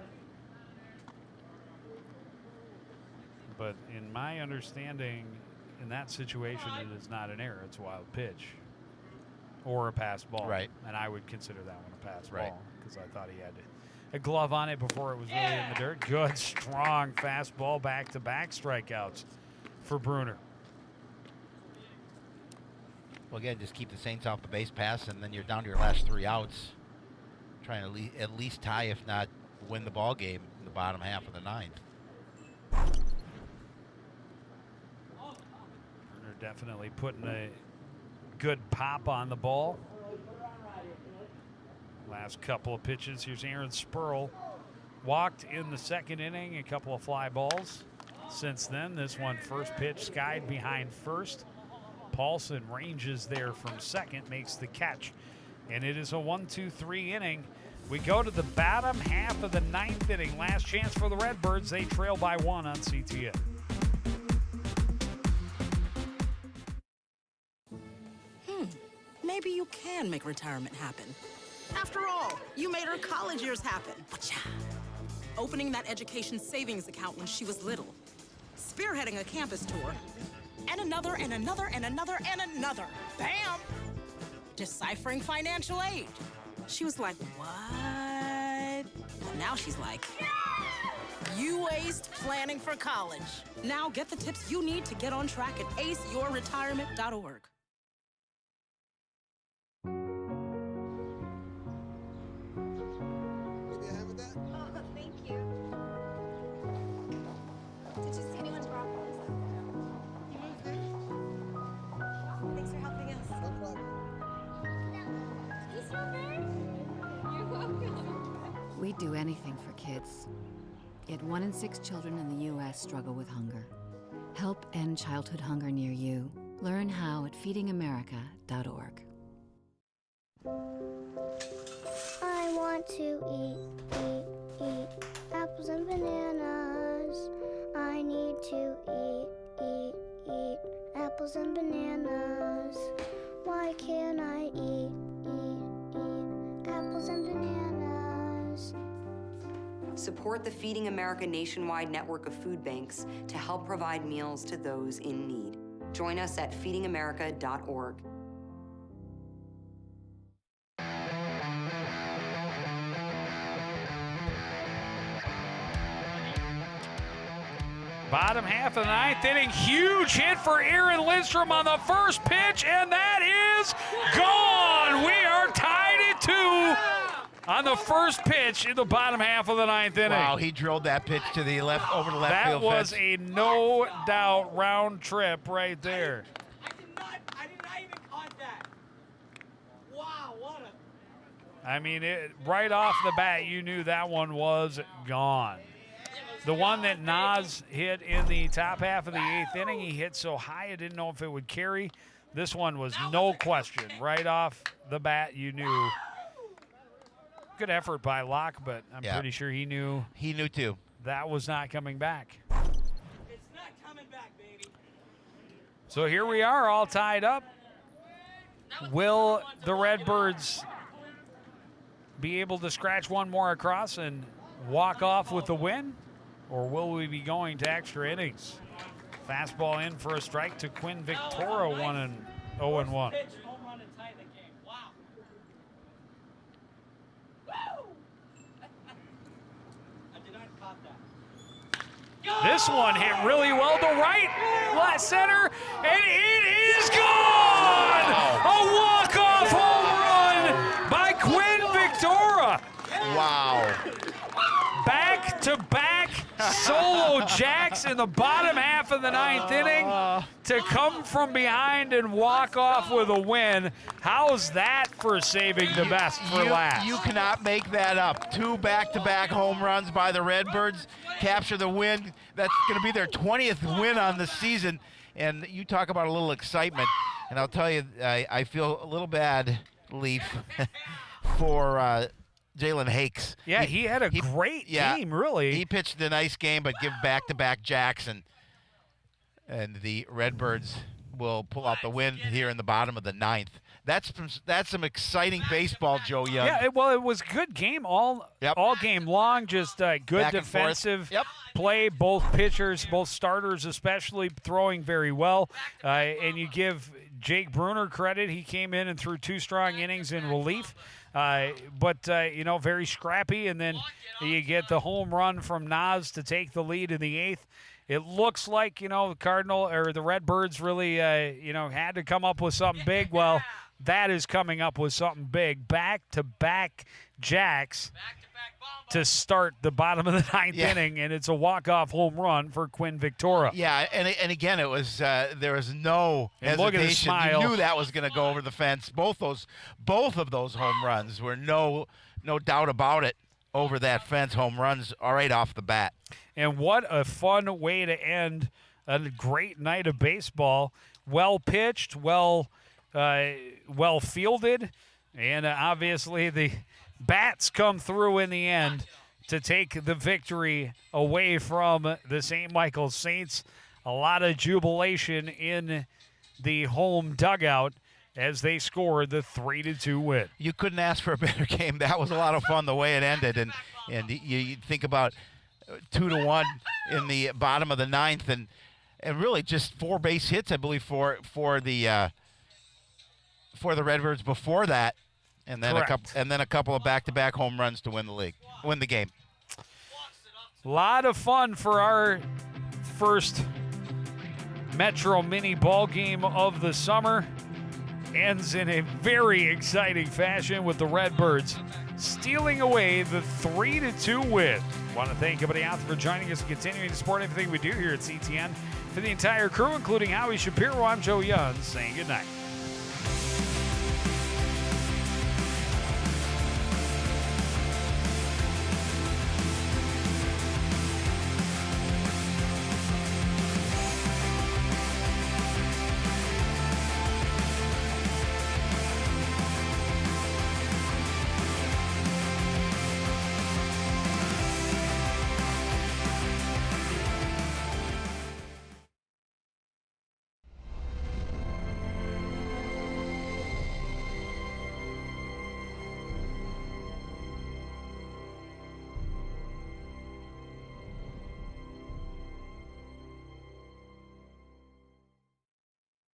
Speaker 1: But in my understanding, in that situation, it is not an error. It's a wild pitch or a pass ball.
Speaker 2: Right.
Speaker 1: And I would consider that one a pass
Speaker 2: Right.
Speaker 1: ball because I thought he had a glove on it before it was really in the dirt. Good, strong fastball, back-to-back strikeouts for Bruner.
Speaker 2: Well, again, just keep the Saints off the base pass, and then you're down to your last 3 outs. Trying to at least tie, if not win the ball game in the bottom half of the 9th.
Speaker 1: Bruner definitely putting a good pop on the ball. Last couple of pitches. Here's Aaron Spurl. Walked in the second inning, a couple of fly balls. Since then, this one first pitch skied behind first. Paulson ranges there from second, makes the catch. And it is a 1-2-3 inning. We go to the bottom half of the 9th inning. Last chance for the Redbirds. They trail by 1 on CTN.
Speaker 9: Maybe you can make retirement happen. After all, you made her college years happen. Opening that education savings account when she was little. Spearheading a campus tour. And another, and another, and another, and another. Bam! Deciphering financial aid. She was like, what? But now she's like, you aced planning for college. Now get the tips you need to get on track at aceyourretirement.org.
Speaker 11: We'd do anything for kids. Yet 1 in 6 children in the U.S. struggle with hunger. Help end childhood hunger near you. Learn how at feedingamerica.org.
Speaker 17: I want to eat apples and bananas. I need to eat apples and bananas. Why can't I eat apples and bananas?
Speaker 18: Support the Feeding America nationwide network of food banks to help provide meals to those in need. Join us at feedingamerica.org.
Speaker 1: Bottom half of the 9th inning, huge hit for Aaron Lindstrom on the first pitch, and that is gone. We are tied at 2 on the first pitch in the bottom half of the 9th inning.
Speaker 2: Wow, he drilled that pitch to the left, over the left field fence.
Speaker 1: That was a no doubt round trip right there.
Speaker 22: I did not even caught that. Wow, what a...
Speaker 1: I mean, right off the bat, you knew that one was gone. The one that Nas hit in the top half of the 8th inning, he hit so high I didn't know if it would carry. This one was no question. Right off the bat, you knew. Good effort by Locke, but I'm pretty sure he knew.
Speaker 2: He knew too.
Speaker 1: that was not coming back.
Speaker 22: It's not coming back, baby.
Speaker 1: So here we are, all tied up. Will the Redbirds be able to scratch one more across and walk off with the win? Or will we be going to extra innings? Fastball in for a strike to Quinn Victoria, 1-0-1.
Speaker 22: Home run to tie the game. Wow. Woo! I did not caught that.
Speaker 1: This one hit really well to right, left center, and it is gone! A walk-off home run by Quinn Victoria.
Speaker 2: Wow.
Speaker 1: Back-to-back solo jacks in the bottom half of the ninth inning to come from behind and walk off with a win. How's that for saving the best for last?
Speaker 2: You cannot make that up. 2 back-to-back home runs by the Redbirds capture the win. That's going to be their 20th win on the season. And you talk about a little excitement. And I'll tell you, I feel a little bad, Leaf, for Jalen Hakes.
Speaker 1: Yeah, he had a great game, really.
Speaker 2: He pitched a nice game, but give back-to-back Jackson. And the Redbirds will pull out the win here in the bottom of the ninth. That's some exciting baseball, Joe Young.
Speaker 1: Yeah, it was a good game all game long. Just good
Speaker 2: Back and
Speaker 1: defensive
Speaker 2: forth.
Speaker 1: play. Both pitchers, both starters especially, throwing very well. And you give Jake Bruner credit. He came in and threw 2 strong innings in relief. But very scrappy. And then you get the home run from Nas to take the lead in the 8th. It looks like, the Redbirds really, had to come up with something big. Well, that is coming up with something big. Back-to-back jacks to start the bottom of the ninth inning, and it's a walk-off home run for Quinn Victoria.
Speaker 2: Yeah, and again, it was there was no
Speaker 1: And
Speaker 2: hesitation.
Speaker 1: look at his smile.
Speaker 2: You knew that was going to go over the fence. Both of those home runs were no doubt about it over that fence. Home runs right off the bat.
Speaker 1: And what a fun way to end a great night of baseball. Well pitched, well fielded, and obviously the bats come through in the end to take the victory away from the St. Michael Saints. A lot of jubilation in the home dugout as they scored the 3-2 win.
Speaker 2: You couldn't ask for a better game. That was a lot of fun the way it ended, and you think about 2-1 in the bottom of the ninth, and really just 4 base hits, I believe, for the Redbirds before that, and then a couple of back-to-back home runs to win the game.
Speaker 1: A lot of fun for our first Metro Mini ball game of the summer. Ends in a very exciting fashion with the Redbirds stealing away the 3-2 win. Want to thank everybody out there for joining us and continuing to support everything we do here at CTN. For the entire crew, including Howie Shapiro, I'm Joe Young, saying goodnight.